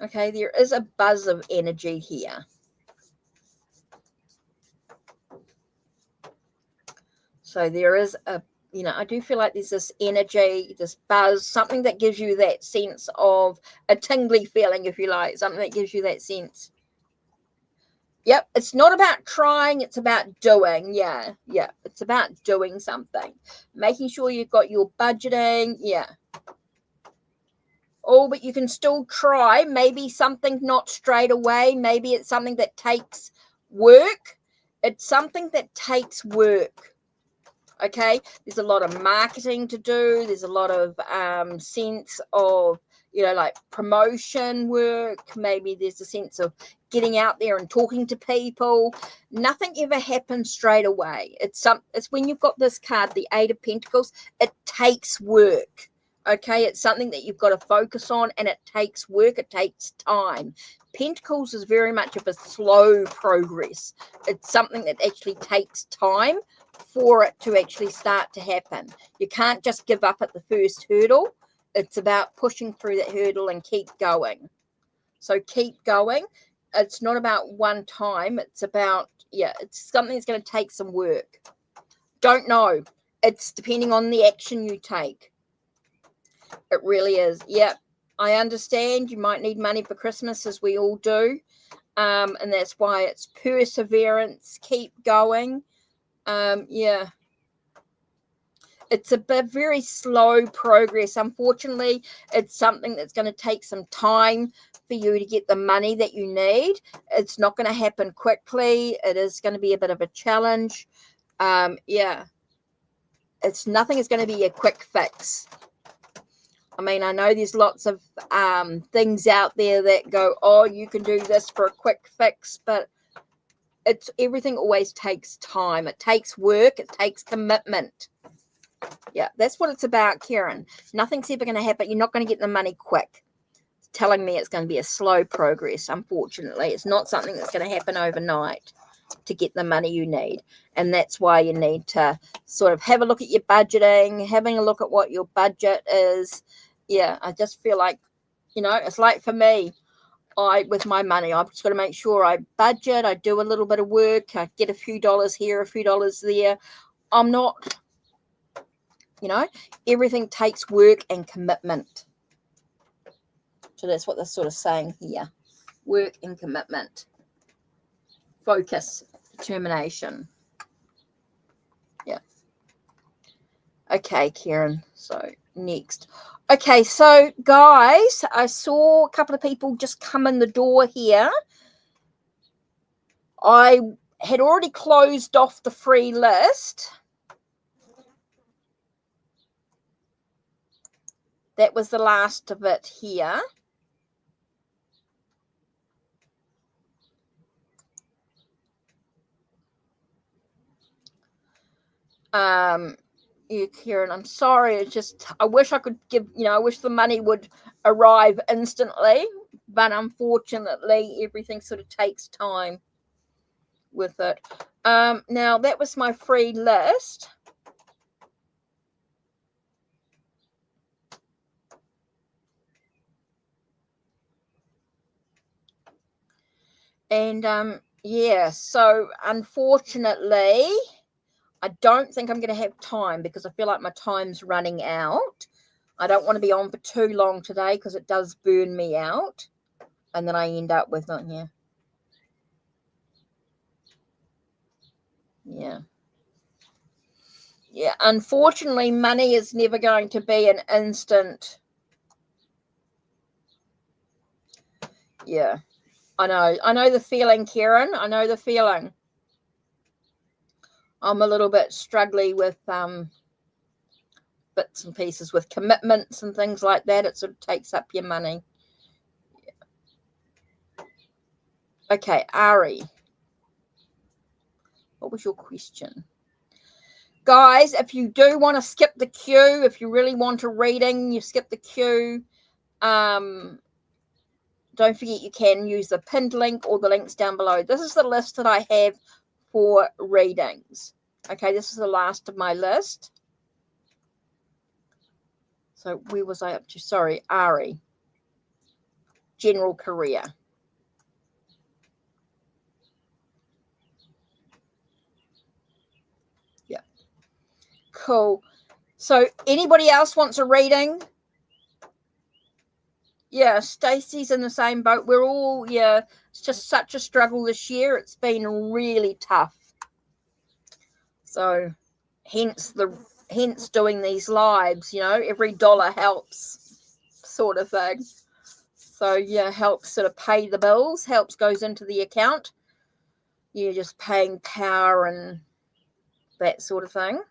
Okay, there is a buzz of energy here. So there is I do feel like there's this energy, this buzz, something that gives you that sense of a tingly feeling, if you like, something that gives you that sense. Yep, it's not about trying, it's about doing. Yeah, it's about doing something. Making sure you've got your budgeting, yeah. Oh, but you can still try. Maybe something not straight away. Maybe it's something that takes work. It's something that takes work. Okay, there's a lot of marketing to do. There's a lot of sense of, like promotion work. Maybe there's a sense of getting out there and talking to people. Nothing ever happens straight away. It's when you've got this card, the Eight of Pentacles, it takes work. Okay, it's something that you've got to focus on, and it takes work. It takes time. Pentacles is very much of a slow progress. It's something that actually takes time for it to actually start to happen. You can't just give up at the first hurdle. It's about pushing through that hurdle and keep going. So keep going. It's not about one time. It's about, it's something that's going to take some work. Don't know. It's depending on the action you take. It really is. Yep. I understand you might need money for Christmas, as we all do. And that's why it's perseverance. Keep going. Yeah. it's a very slow progress. Unfortunately, it's something that's going to take some time for you to get the money that you need. It's not going to happen quickly. It is going to be a bit of a challenge. Yeah, nothing is going to be a quick fix. I mean, I know there's lots of things out there that go, oh, you can do this for a quick fix, but everything always takes time. It takes work. It takes commitment. Yeah, that's what it's about, Karen. Nothing's ever going to happen. You're not going to get the money quick. It's telling me it's going to be a slow progress, unfortunately. It's not something that's going to happen overnight to get the money you need. And that's why you need to sort of have a look at your budgeting, having a look at what your budget is. Yeah, I just feel like, it's like for me, with my money, I've just got to make sure I budget, I do a little bit of work, I get a few dollars here, a few dollars there. I'm not... everything takes work and commitment. So that's what they're sort of saying here. Work and commitment. Focus, determination. Yeah. Okay, Karen. So next. Okay, so guys, I saw a couple of people just come in the door here. I had already closed off the free list. That was the last of it here. Yeah, Karen, I'm sorry. It's just, I wish I could give, I wish the money would arrive instantly, but unfortunately, everything sort of takes time with it. Now, that was my free list. And yeah, so unfortunately, I don't think I'm going to have time because I feel like my time's running out. I don't want to be on for too long today because it does burn me out. And then I end up with not here. Yeah. Yeah, unfortunately, money is never going to be an instant. Yeah, I know the feeling, Karen. I know the feeling. I'm a little bit struggling with bits and pieces with commitments and things like that. It sort of takes up your money. Yeah. Okay, Ari. What was your question? Guys, if you do want to skip the queue, if you really want a reading, you skip the queue. Don't forget you can use the pinned link or the links down below. This is the list that I have for readings. Okay, this is the last of my list. So where was I up to? Sorry, Ari. General career. Yeah. Cool. So anybody else wants a reading? Yeah, Stacey's in the same boat. We're all, yeah, it's just such a struggle this year. It's been really tough. So hence doing these lives, every dollar helps sort of thing. So yeah, helps sort of pay the bills, goes into the account. You're just paying power and that sort of thing.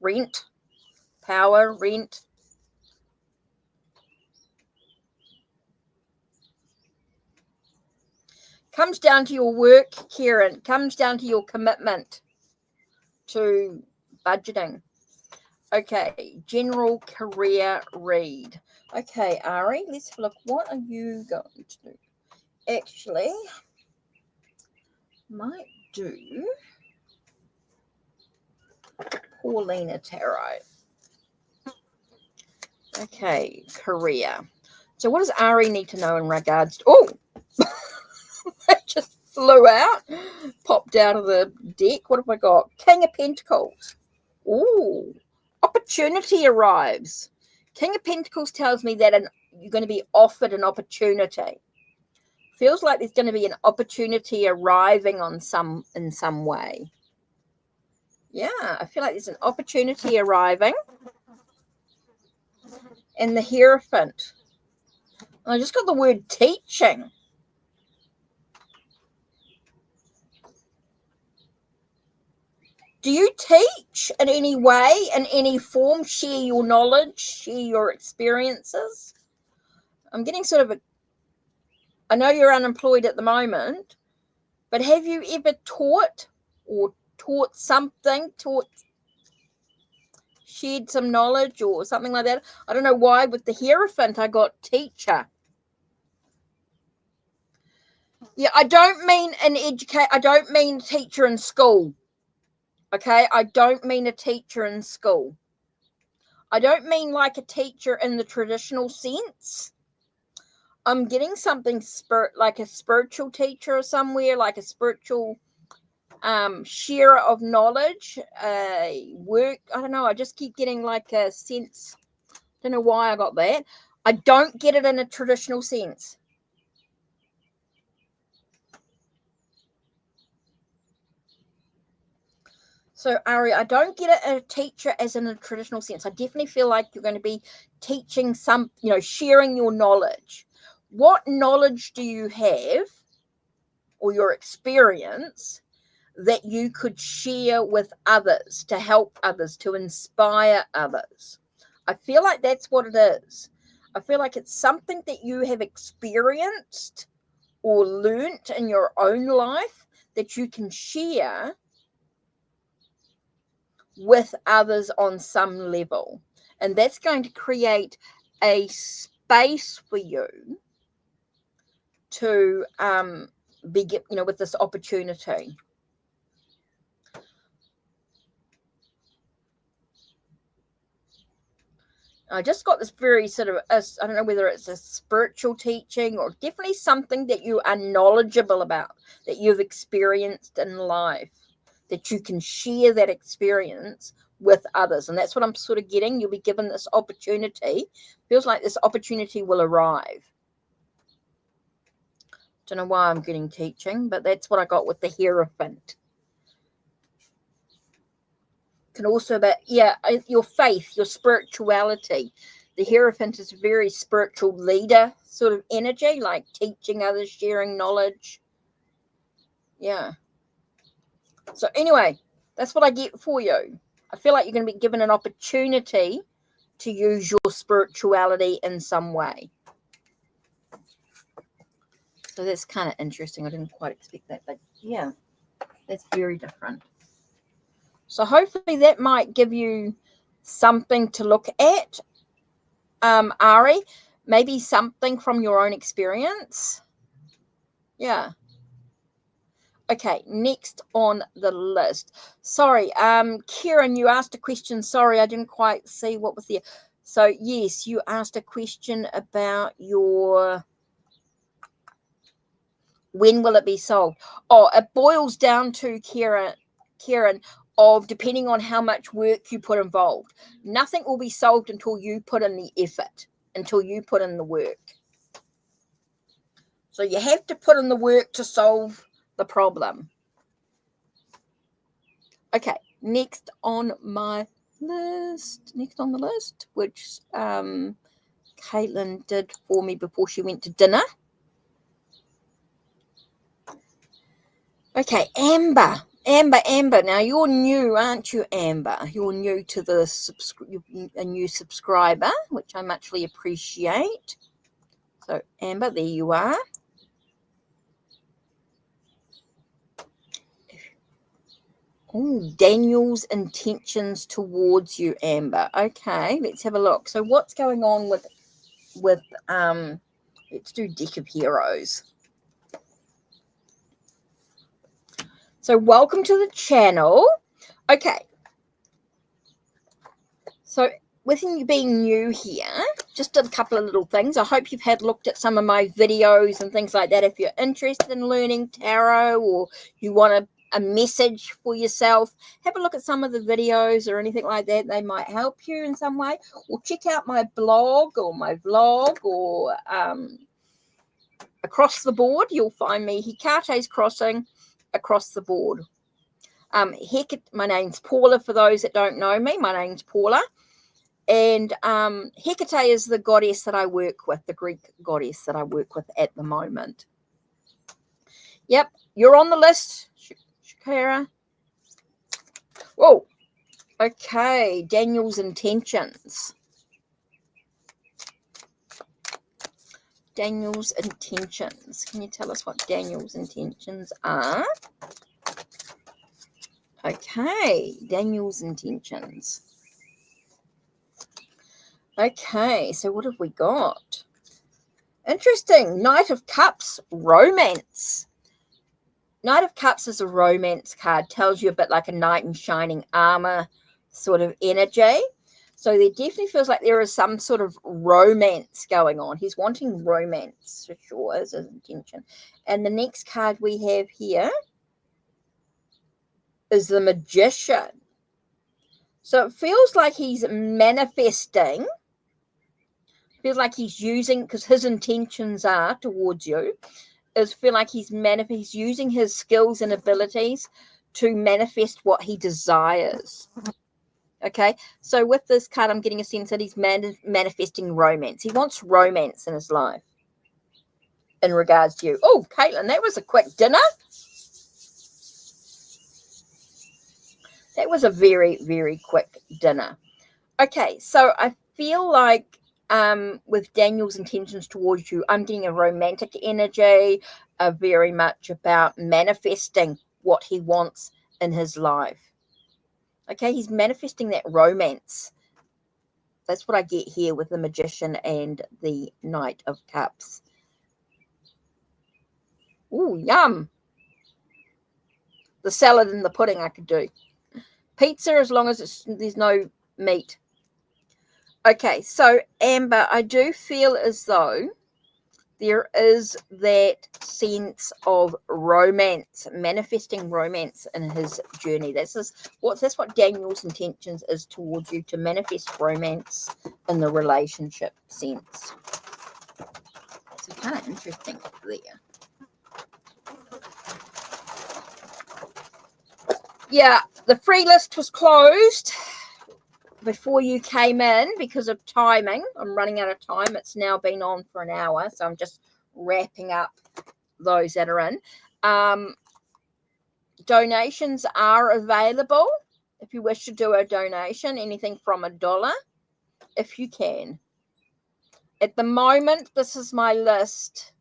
Rent, power, rent. Comes down to your work, Kieran. Comes down to your commitment to budgeting. Okay, general career read. Okay, Ari, let's have a look. What are you going to do? Actually, might do Paulina Tarot. Okay, career. So what does Ari need to know in regards to... Oh! That just flew out. Popped out of the deck. What have I got? King of Pentacles. Ooh. Opportunity arrives. King of Pentacles tells me that you're going to be offered an opportunity. Feels like there's going to be an opportunity arriving in some way. Yeah, I feel like there's an opportunity arriving. And the Hierophant. I just got the word teaching. Do you teach in any way, in any form? Share your knowledge, share your experiences? I'm getting sort of a... I know you're unemployed at the moment, but have you ever taught or taught something, shared some knowledge or something like that? I don't know why with the Hierophant I got teacher. Yeah, I don't mean an educate. I don't mean teacher in school. Okay, I don't mean a teacher in school. I don't mean like a teacher in the traditional sense. I'm getting something like a spiritual teacher or somewhere, like a spiritual sharer of knowledge, work. I don't know. I just keep getting like a sense. Don't know why I got that. I don't get it in a traditional sense. So, Ari, I don't get it a teacher as in a traditional sense. I definitely feel like you're going to be teaching some, sharing your knowledge. What knowledge do you have or your experience that you could share with others to help others, to inspire others? I feel like that's what it is. I feel like it's something that you have experienced or learnt in your own life that you can share with others on some level. And that's going to create a space for you to begin, with this opportunity. I just got this very sort of, I don't know whether it's a spiritual teaching or definitely something that you are knowledgeable about, that you've experienced in life, that you can share that experience with others. And that's what I'm sort of getting. You'll be given this opportunity. Feels like this opportunity will arrive. Don't know why I'm getting teaching, but that's what I got with the Hierophant. Can also be, your faith, your spirituality. The Hierophant is a very spiritual leader sort of energy, like teaching others, sharing knowledge. Yeah. So anyway, that's what I get for you. I feel like you're going to be given an opportunity to use your spirituality in some way. So that's kind of interesting. I didn't quite expect that, but yeah, that's very different. So hopefully that might give you something to look at, Ari. Maybe something from your own experience. Yeah. Okay, next on the list. Sorry, Kieran, you asked a question. Sorry, I didn't quite see what was there. So yes, you asked a question about your... when will it be solved? Oh, it boils down to, Kieran, of depending on how much work you put involved. Nothing will be solved until you put in the effort, until you put in the work. So you have to put in the work to solve the problem. Okay, next on the list, which Caitlin did for me before she went to dinner. Okay, Amber. Now you're new, aren't you, Amber? You're new to a new subscriber, which I muchly appreciate. So, Amber, there you are. Oh, Daniel's intentions towards you, Amber. Okay, let's have a look. So, what's going on with let's do Deck of Heroes. So welcome to the channel. Okay. So with you being new here, just a couple of little things. I hope you've had looked at some of my videos and things like that. If you're interested in learning tarot or you want a message for yourself, have a look at some of the videos or anything like that. They might help you in some way. Or check out my blog or my vlog or across the board. You'll find me Hikate's Crossing across the board. My name's Paula, for those that don't know me. My name's Paula. And Hecate is the goddess that I work with, the Greek goddess that I work with at the moment. Yep, you're on the list, Shakira. Whoa. Okay, Daniel's intentions. Daniel's intentions. Can you tell us what Daniel's intentions are? Okay, Daniel's intentions. Okay, so what have we got? Interesting. Knight of Cups, romance. Knight of Cups is a romance card. Tells you a bit like a knight in shining armor sort of energy. So there definitely feels like there is some sort of romance going on. He's wanting romance for sure, is his intention. And the next card we have here is the Magician. So it feels like he's manifesting. Feels like he's using, because his intentions are towards you, is feel like he's using his skills and abilities to manifest what he desires. Okay, so with this card, I'm getting a sense that he's manifesting romance. He wants romance in his life in regards to you. Oh, Caitlin, that was a quick dinner. That was a very, very quick dinner. Okay, so I feel like with Daniel's intentions towards you, I'm getting a romantic energy, very much about manifesting what he wants in his life. Okay, he's manifesting that romance. That's what I get here with the Magician and the Knight of Cups. Ooh, yum. The salad and the pudding I could do. Pizza, as long as there's no meat. Okay, so Amber, I do feel as though there is that sense of romance, manifesting romance in his journey. That's what Daniel's intentions is towards you, to manifest romance in the relationship sense. So kind of interesting there. Yeah, the free list was closed before you came in because of timing. I'm running out of time. It's now been on for an hour, so I'm just wrapping up those that are in. Donations are available if you wish to do a donation, anything from $1, if you can. At the moment, this is my list.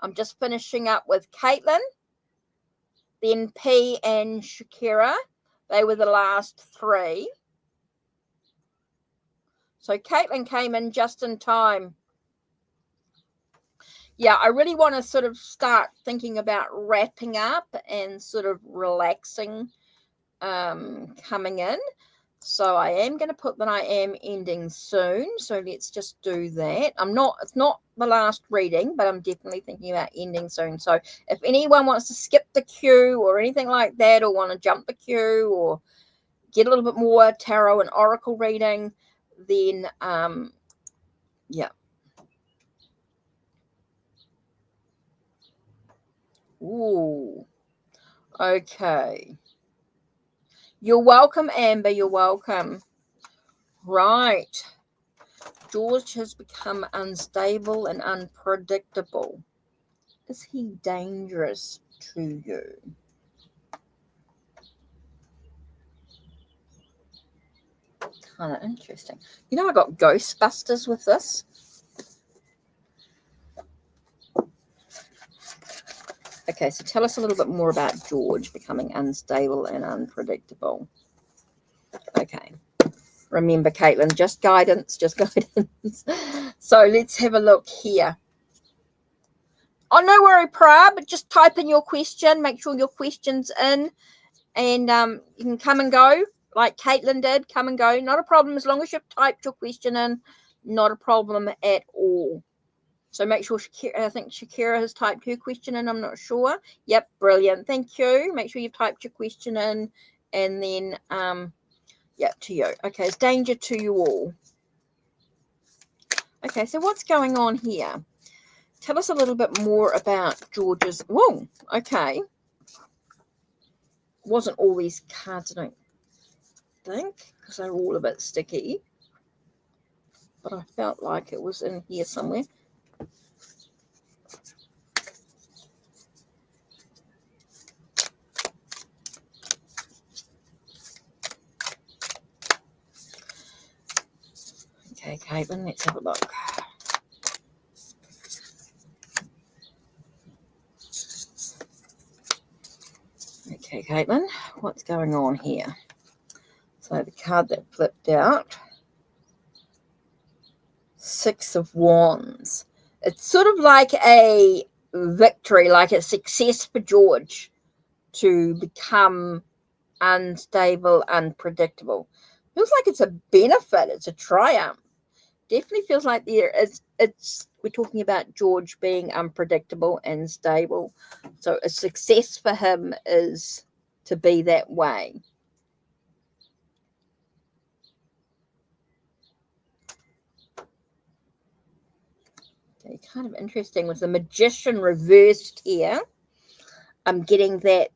I'm just finishing up with Caitlin, then P and Shakira. They were the last three. So Caitlin came in just in time. Yeah, I really want to sort of start thinking about wrapping up and sort of relaxing coming in. So I am going to put that I am ending soon. So let's just do that. It's not the last reading, but I'm definitely thinking about ending soon. So if anyone wants to skip the queue or anything like that, or want to jump the queue or get a little bit more tarot and oracle reading, then yeah. Ooh. Okay. You're welcome, Amber. You're welcome. Right. George has become unstable and unpredictable. Is he dangerous to you? Kind of interesting. You know, I got Ghostbusters with this. Okay, so tell us a little bit more about George becoming unstable and unpredictable. Okay. Remember, Caitlin, just guidance, just guidance. So let's have a look here. Oh, no worry, Pra, but just type in your question. Make sure your question's in, and you can come and go like Caitlin did. Come and go. Not a problem as long as you've typed your question in. Not a problem at all. So make sure I think Shakira has typed her question in. I'm not sure. Yep, brilliant. Thank you. Make sure you've typed your question in, and then yep, to you. Okay, it's danger to you all. Okay, so what's going on here? Tell us a little bit more about George's. Whoa, okay. wasn't all these cards, I don't think, because they're all a bit sticky. But I felt like it was in here somewhere. Okay, Caitlin, let's have a look. Okay, Caitlin, what's going on here? So the card that flipped out, Six of Wands. It's sort of like a victory, like a success for George to become unstable, unpredictable. Feels like it's a benefit, it's a triumph. Definitely feels like we're talking about George being unpredictable and stable. So a success for him is to be that way. Okay, kind of interesting with the Magician reversed here. I'm getting that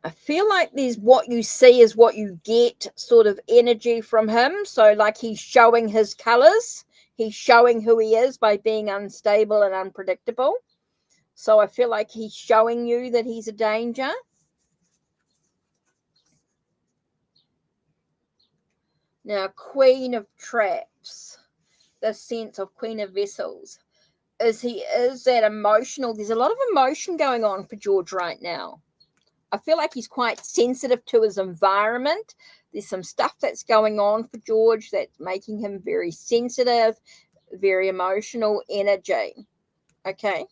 I feel like there's what you see is what you get sort of energy from him. So like he's showing his colors. He's showing who he is by being unstable and unpredictable. So I feel like he's showing you that he's a danger. Now, Queen of Traps, the sense of Queen of Vessels, is that emotional. There's a lot of emotion going on for George right now. I feel like he's quite sensitive to his environment. There's some stuff that's going on for George that's making him very sensitive, very emotional energy. Okay.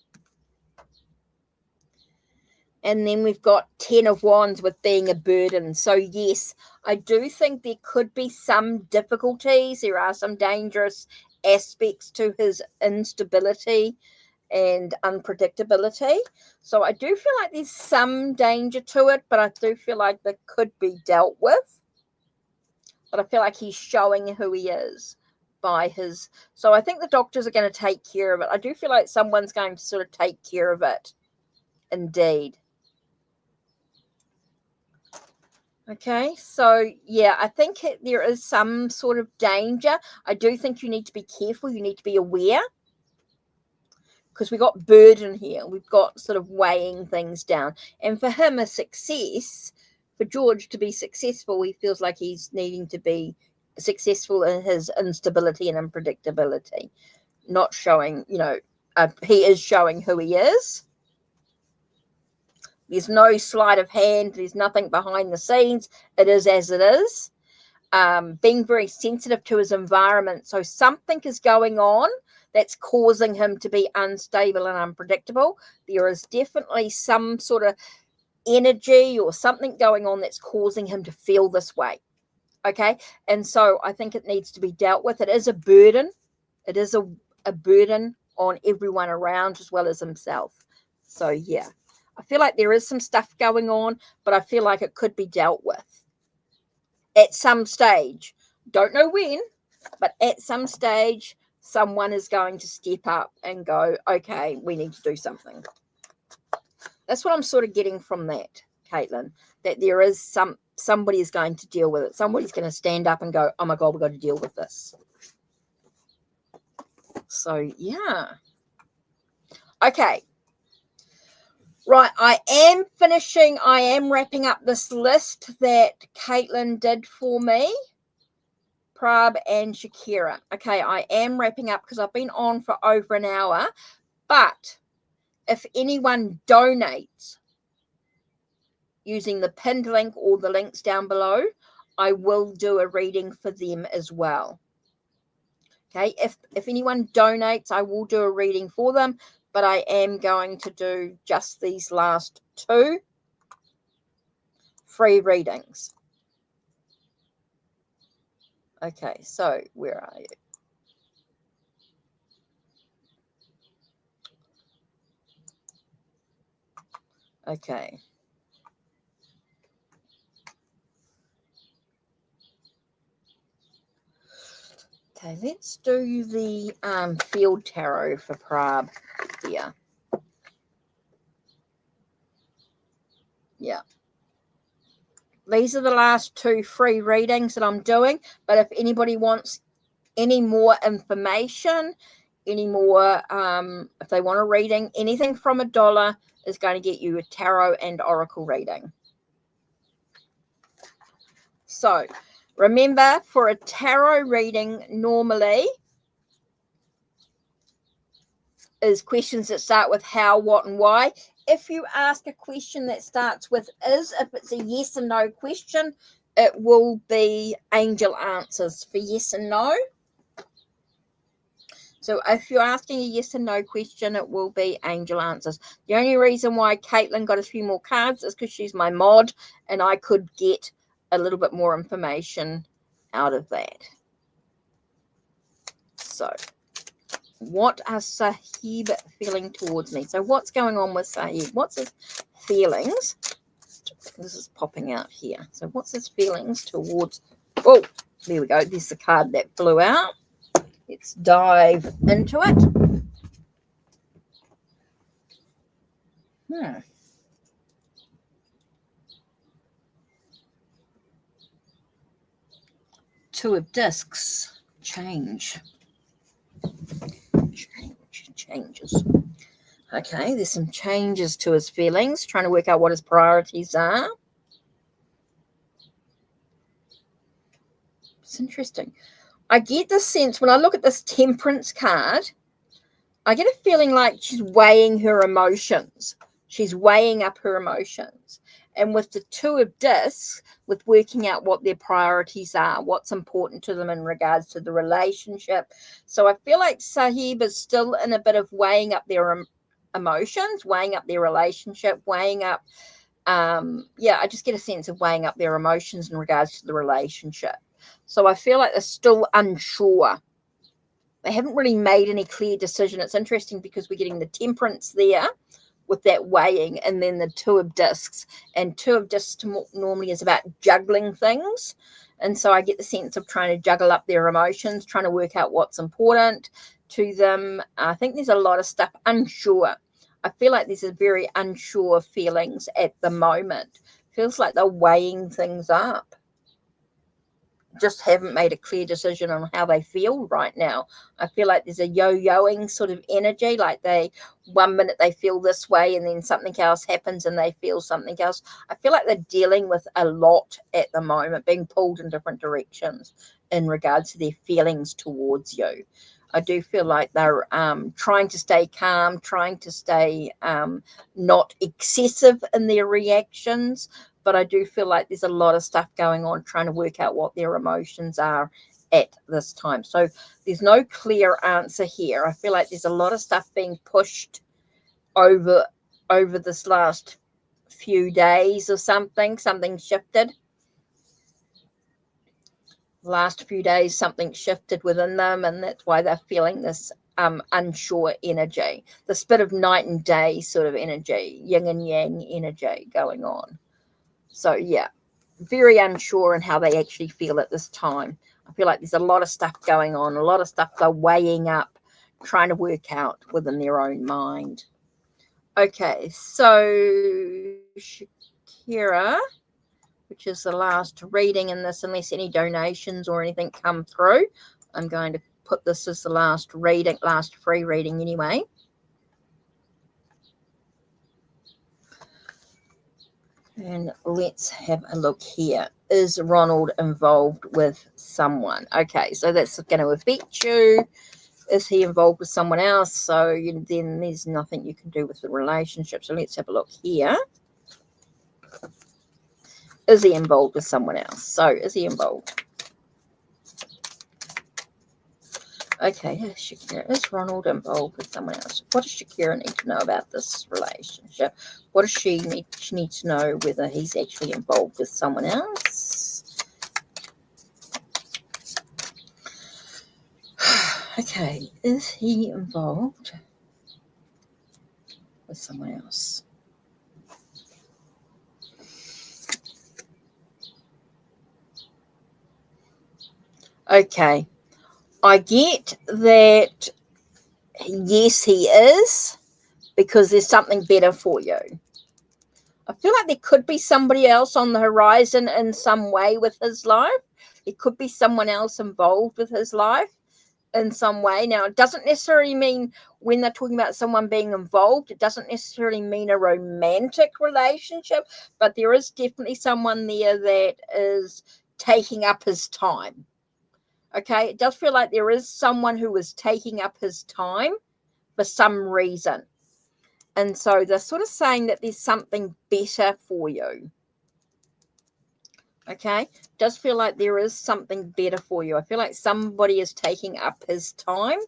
And then we've got 10 of Wands with being a burden. So yes, I do think there could be some difficulties. There are some dangerous aspects to his instability and unpredictability. So I do feel like there's some danger to it, but I do feel like that could be dealt with. But I feel like he's showing who he is by his. So I think the doctors are going to take care of it. I do feel like someone's going to sort of take care of it. Indeed. Okay, so yeah, I think there is some sort of danger. I do think you need to be careful. You need to be aware. Because we got burden here. We've got sort of weighing things down. And for him, a success, for George to be successful, he feels like he's needing to be successful in his instability and unpredictability. Not showing, he is showing who he is. There's no sleight of hand. There's nothing behind the scenes. It is as it is. Being very sensitive to his environment. So something is going on that's causing him to be unstable and unpredictable. There is definitely some sort of energy or something going on that's causing him to feel this way. Okay. And so I think it needs to be dealt with. It is a burden. It is a burden on everyone around as well as himself. So yeah, I feel like there is some stuff going on, but I feel like it could be dealt with at some stage. Don't know when, but at some stage, someone is going to step up and go, okay, we need to do something. That's what I'm sort of getting from that, Caitlin, that there is somebody is going to deal with it. Somebody's going to stand up and go, oh my God, we've got to deal with this. So, yeah. Okay. Right, I am wrapping up this list that Caitlin did for me. Prab and Shakira. Okay, I am wrapping up because I've been on for over an hour. But if anyone donates using the pinned link or the links down below, I will do a reading for them as well. Okay, if anyone donates, I will do a reading for them, but I am going to do just these last 2 free readings. Okay, so where are you? Okay. Okay, let's do the field tarot for Prab here. Yeah. These are the last 2 free readings that I'm doing. But if anybody wants any more information, any more, if they want a reading, anything from $1 is going to get you a tarot and oracle reading. So remember, for a tarot reading, normally is questions that start with how, what, and why. If you ask a question that starts with is, if it's a yes and no question, it will be angel answers for yes and no. So if you're asking a yes and no question, it will be angel answers. The only reason why Caitlin got a few more cards is because she's my mod, and I could get a little bit more information out of that. So what are Sahib feeling towards me? So what's going on with Sahib? What's his feelings? This is popping out here. So what's his feelings towards... Oh, there we go. There's the card that flew out. Let's dive into it. Two of discs. Changes. Okay, there's some changes to his feelings, trying to work out what his priorities are. It's interesting. I get the sense when I look at this Temperance card, I get a feeling like she's weighing her emotions. She's weighing up her emotions. And with the Two of Discs, with working out what their priorities are, what's important to them in regards to the relationship. So I feel like Sahib is still in a bit of weighing up their emotions, weighing up their relationship, weighing up, I just get a sense of weighing up their emotions in regards to the relationship. So I feel like they're still unsure. They haven't really made any clear decision. It's interesting because we're getting the Temperance there with that weighing, and then the Two of Discs. And Two of Discs normally is about juggling things. And so I get the sense of trying to juggle up their emotions, trying to work out what's important to them. I think there's a lot of stuff unsure. I feel like there's a very unsure feelings at the moment. Feels like they're weighing things up. Just haven't made a clear decision on how they feel right now. I feel like there's a yo-yoing sort of energy, like they 1 minute they feel this way and then something else happens and they feel something else. I feel like they're dealing with a lot at the moment, being pulled in different directions in regards to their feelings towards you. I do feel like they're trying to stay calm, trying to stay not excessive in their reactions, but I do feel like there's a lot of stuff going on trying to work out what their emotions are at this time. So there's no clear answer here. I feel like there's a lot of stuff being pushed over this last few days or something. Something shifted. Last few days, something shifted within them, and that's why they're feeling this unsure energy. This bit of night and day sort of energy, yin and yang energy going on. So, yeah, very unsure in how they actually feel at this time. I feel like there's a lot of stuff going on, a lot of stuff they're weighing up, trying to work out within their own mind. Okay, so Shakira, which is the last reading in this, unless any donations or anything come through, I'm going to put this as the last reading, last free reading anyway. And let's have a look here. Is Ronald involved with someone? Okay, so that's going to affect you. Is he involved with someone else? So then there's nothing you can do with the relationship. So let's have a look here. Is he involved with someone else? So is he involved? Okay, Shakira, is Ronald involved with someone else? What does Shakira need to know about this relationship? What does she need? She needs to know whether he's actually involved with someone else. Okay, is he involved with someone else? Okay, I get that, yes, he is, because there's something better for you. I feel like there could be somebody else on the horizon in some way with his life. It could be someone else involved with his life in some way. Now, it doesn't necessarily mean, when they're talking about someone being involved, it doesn't necessarily mean a romantic relationship, but there is definitely someone there that is taking up his time. Okay, it does feel like there is someone who is taking up his time for some reason. And so they're sort of saying that there's something better for you. Okay, it does feel like there is something better for you. I feel like somebody is taking up his time.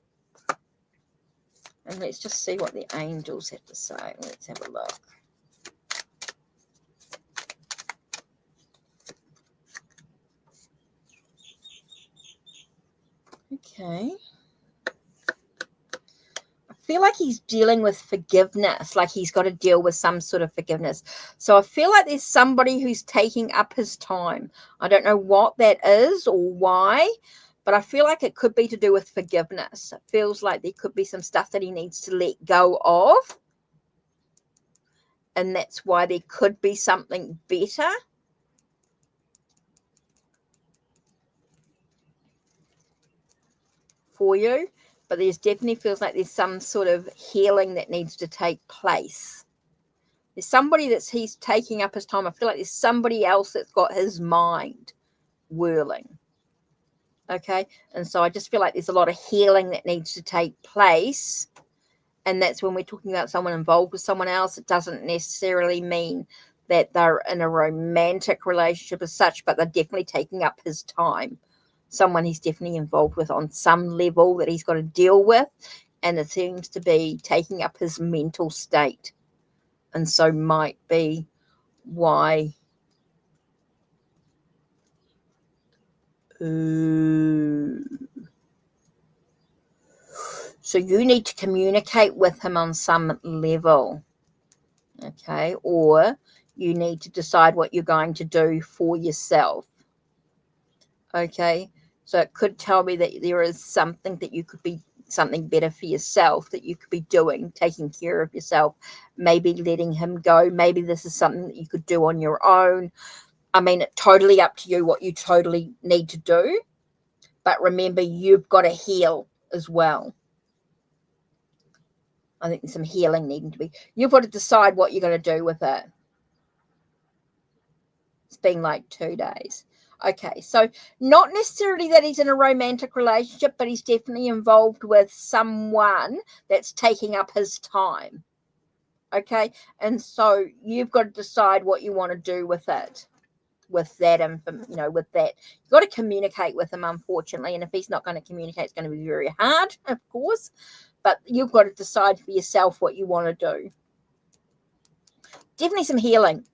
And let's just see what the angels have to say. Let's have a look. Okay. I feel like he's dealing with forgiveness, like he's got to deal with some sort of forgiveness. So I feel like there's somebody who's taking up his time. I don't know what that is or why, but I feel like it could be to do with forgiveness. It feels like there could be some stuff that he needs to let go of. And that's why there could be something better. For you. But there's definitely feels like there's some sort of healing that needs to take place. There's somebody he's taking up his time. I feel like there's somebody else that's got his mind whirling. Okay. And so I just feel like there's a lot of healing that needs to take place. And that's when we're talking about someone involved with someone else. It doesn't necessarily mean that they're in a romantic relationship as such, but they're definitely taking up his time. Someone he's definitely involved with on some level that he's got to deal with, and it seems to be taking up his mental state, and so might be why. So you need to communicate with him on some level, okay, or you need to decide what you're going to do for yourself. Okay, so it could tell me that there is something that you could be, something better for yourself that you could be doing, taking care of yourself, maybe letting him go. Maybe this is something that you could do on your own. I mean, it's totally up to you what you totally need to do. But remember, you've got to heal as well. I think there's some healing needing to be. You've got to decide what you're going to do with it. It's been like 2 days. Okay, so not necessarily that he's in a romantic relationship, but he's definitely involved with someone that's taking up his time. Okay, and so you've got to decide what you want to do with it, with that, with that. You've got to communicate with him, unfortunately, and if he's not going to communicate, it's going to be very hard, of course, but you've got to decide for yourself what you want to do. Definitely some healing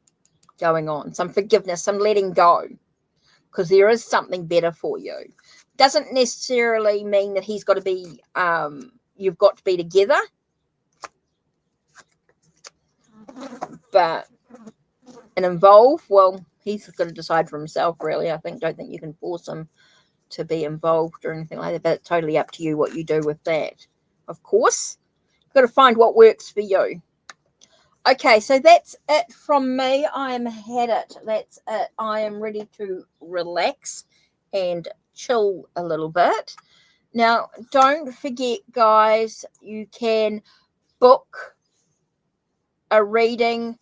going on, some forgiveness, some letting go, because there is something better for you. Doesn't necessarily mean that he's got to be, you've got to be together, but and involved, well, he's got to decide for himself, really. Don't think you can force him to be involved or anything like that, but it's totally up to you what you do with that. Of course, you've got to find what works for you. Okay, so that's it from me. I am had it. That's it. I am ready to relax and chill a little bit. Now, don't forget, guys, you can book a reading.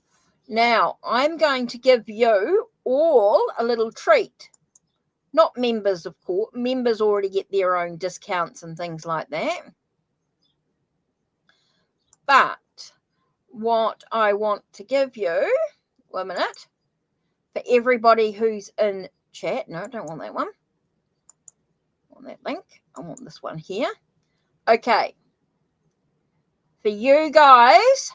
Now, I'm going to give you all a little treat. Not members, of course. Members already get their own discounts and things like that. But what I want to give you, 1 minute, for everybody who's in chat. No, I don't want that one. I want that link. I want this one here. Okay. For you guys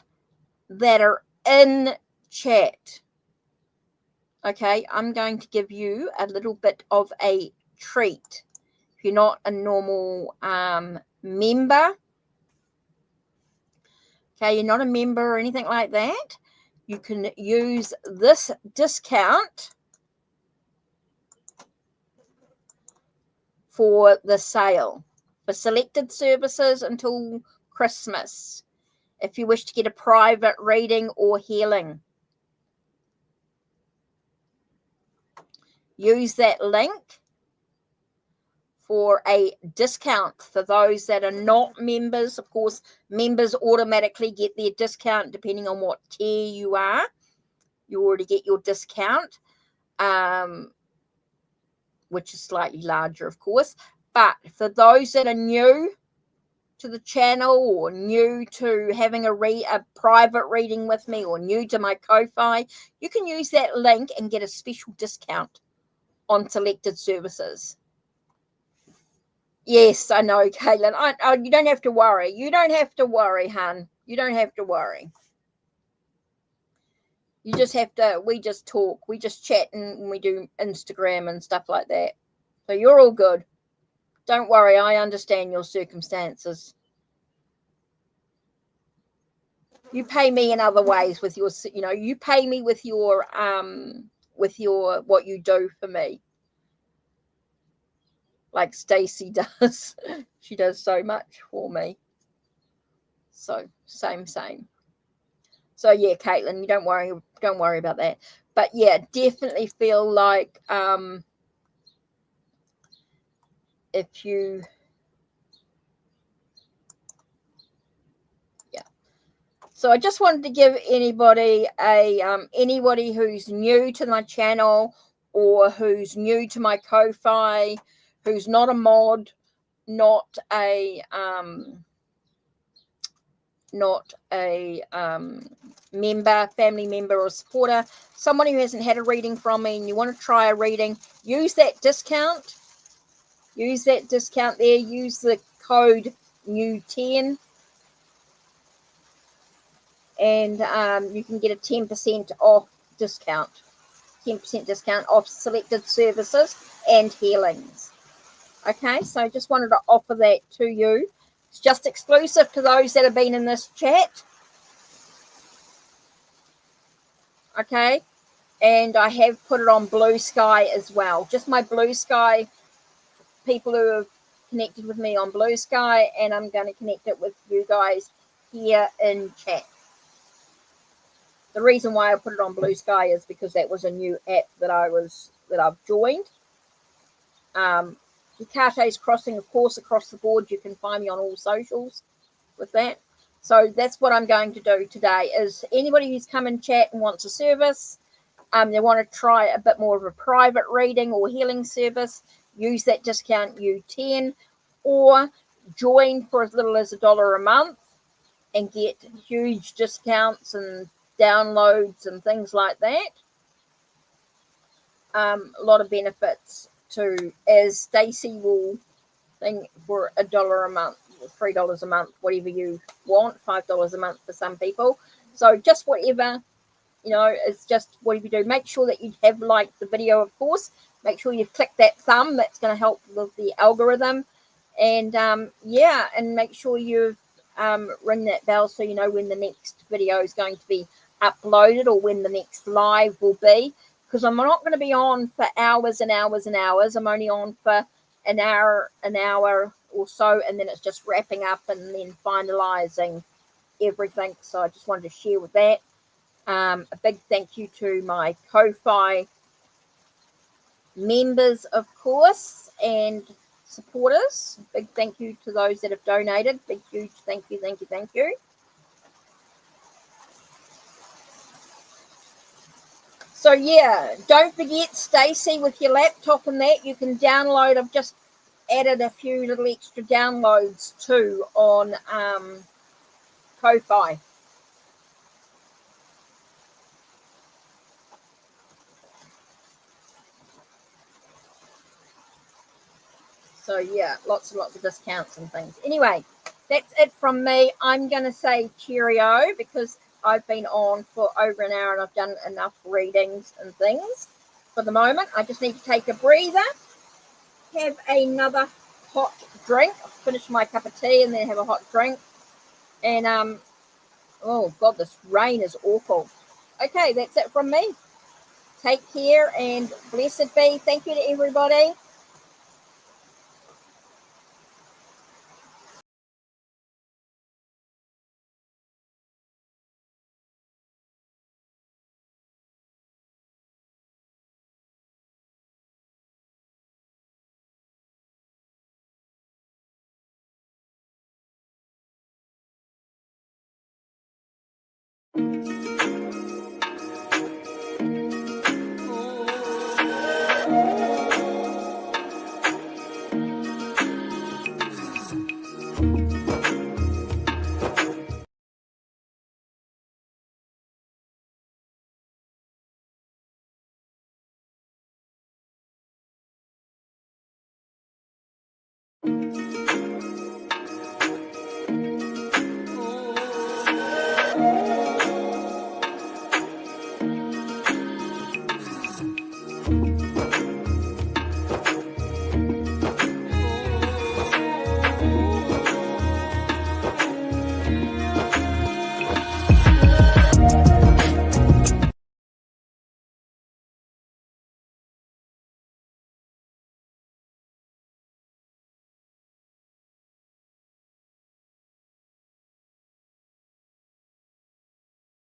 that are in chat, okay, I'm going to give you a little bit of a treat. If you're not a normal member, okay, you're not a member or anything like that, you can use this discount for the sale for selected services until Christmas if you wish to get a private reading or healing. use that link for a discount for those that are not members. Of course, members automatically get their discount depending on what tier you are. You already get your discount, which is slightly larger, of course. But for those that are new to the channel or new to having a private reading with me or new to my Ko-Fi, you can use that link and get a special discount on selected services. Yes, I know, Caitlin. You don't have to worry. You don't have to worry, hun. You don't have to worry. You just have to, we just talk. We just chat and we do Instagram and stuff like that. So you're all good. Don't worry. I understand your circumstances. You pay me in other ways with your, you pay me with your, what you do for me. Like Stacey does. She does so much for me. So same. So yeah, Caitlin, you don't worry about that. But yeah, definitely feel like if you, yeah. So I just wanted to give anybody anybody who's new to my channel or who's new to my Ko-Fi, who's not a mod, not a member, family member or supporter, someone who hasn't had a reading from me and you want to try a reading, use that discount. Use that discount there. Use the code NEW10 and you can get a 10% off discount. 10% discount off selected services and healings. Okay, so I just wanted to offer that to you. It's just exclusive to those that have been in this chat. Okay, and I have put it on Blue Sky as well. Just my Blue Sky people who have connected with me on Blue Sky, and I'm going to connect it with you guys here in chat. The reason why I put it on Blue Sky is because that was a new app that I've joined. Hikate's Crossing, of course, across the board. You can find me on all socials with that. So that's what I'm going to do today. Is anybody who's come in chat and wants a service, they want to try a bit more of a private reading or healing service, use that discount U10 or join for as little as $1 a month and get huge discounts and downloads and things like that. A lot of benefits too, as Stacey will think, for $1 a month, $3 a month, whatever you want, $5 a month for some people. So just whatever, it's just whatever you do. Make sure that you have liked the video, of course. Make sure you click that thumb. That's going to help with the algorithm. And yeah, and make sure you ring that bell so you know when the next video is going to be uploaded or when the next live will be. Because I'm not going to be on for hours and hours and hours. I'm only on for an hour or so, and then it's just wrapping up and then finalizing everything. So I just wanted to share with that. A big thank you to my Ko-Fi members, of course, and supporters. Big thank you to those that have donated. Big, huge thank you. So yeah, don't forget, Stacey, with your laptop and that, you can download. I've just added a few little extra downloads too on Ko-Fi. So yeah, lots and lots of discounts and things. Anyway, that's it from me. I'm going to say cheerio because I've been on for over an hour and I've done enough readings and things for the moment. I just need to take a breather, have another hot drink, finish my cup of tea and then have a hot drink. And oh God, this rain is awful. Okay, that's it from me. Take care and blessed be. Thank you to everybody.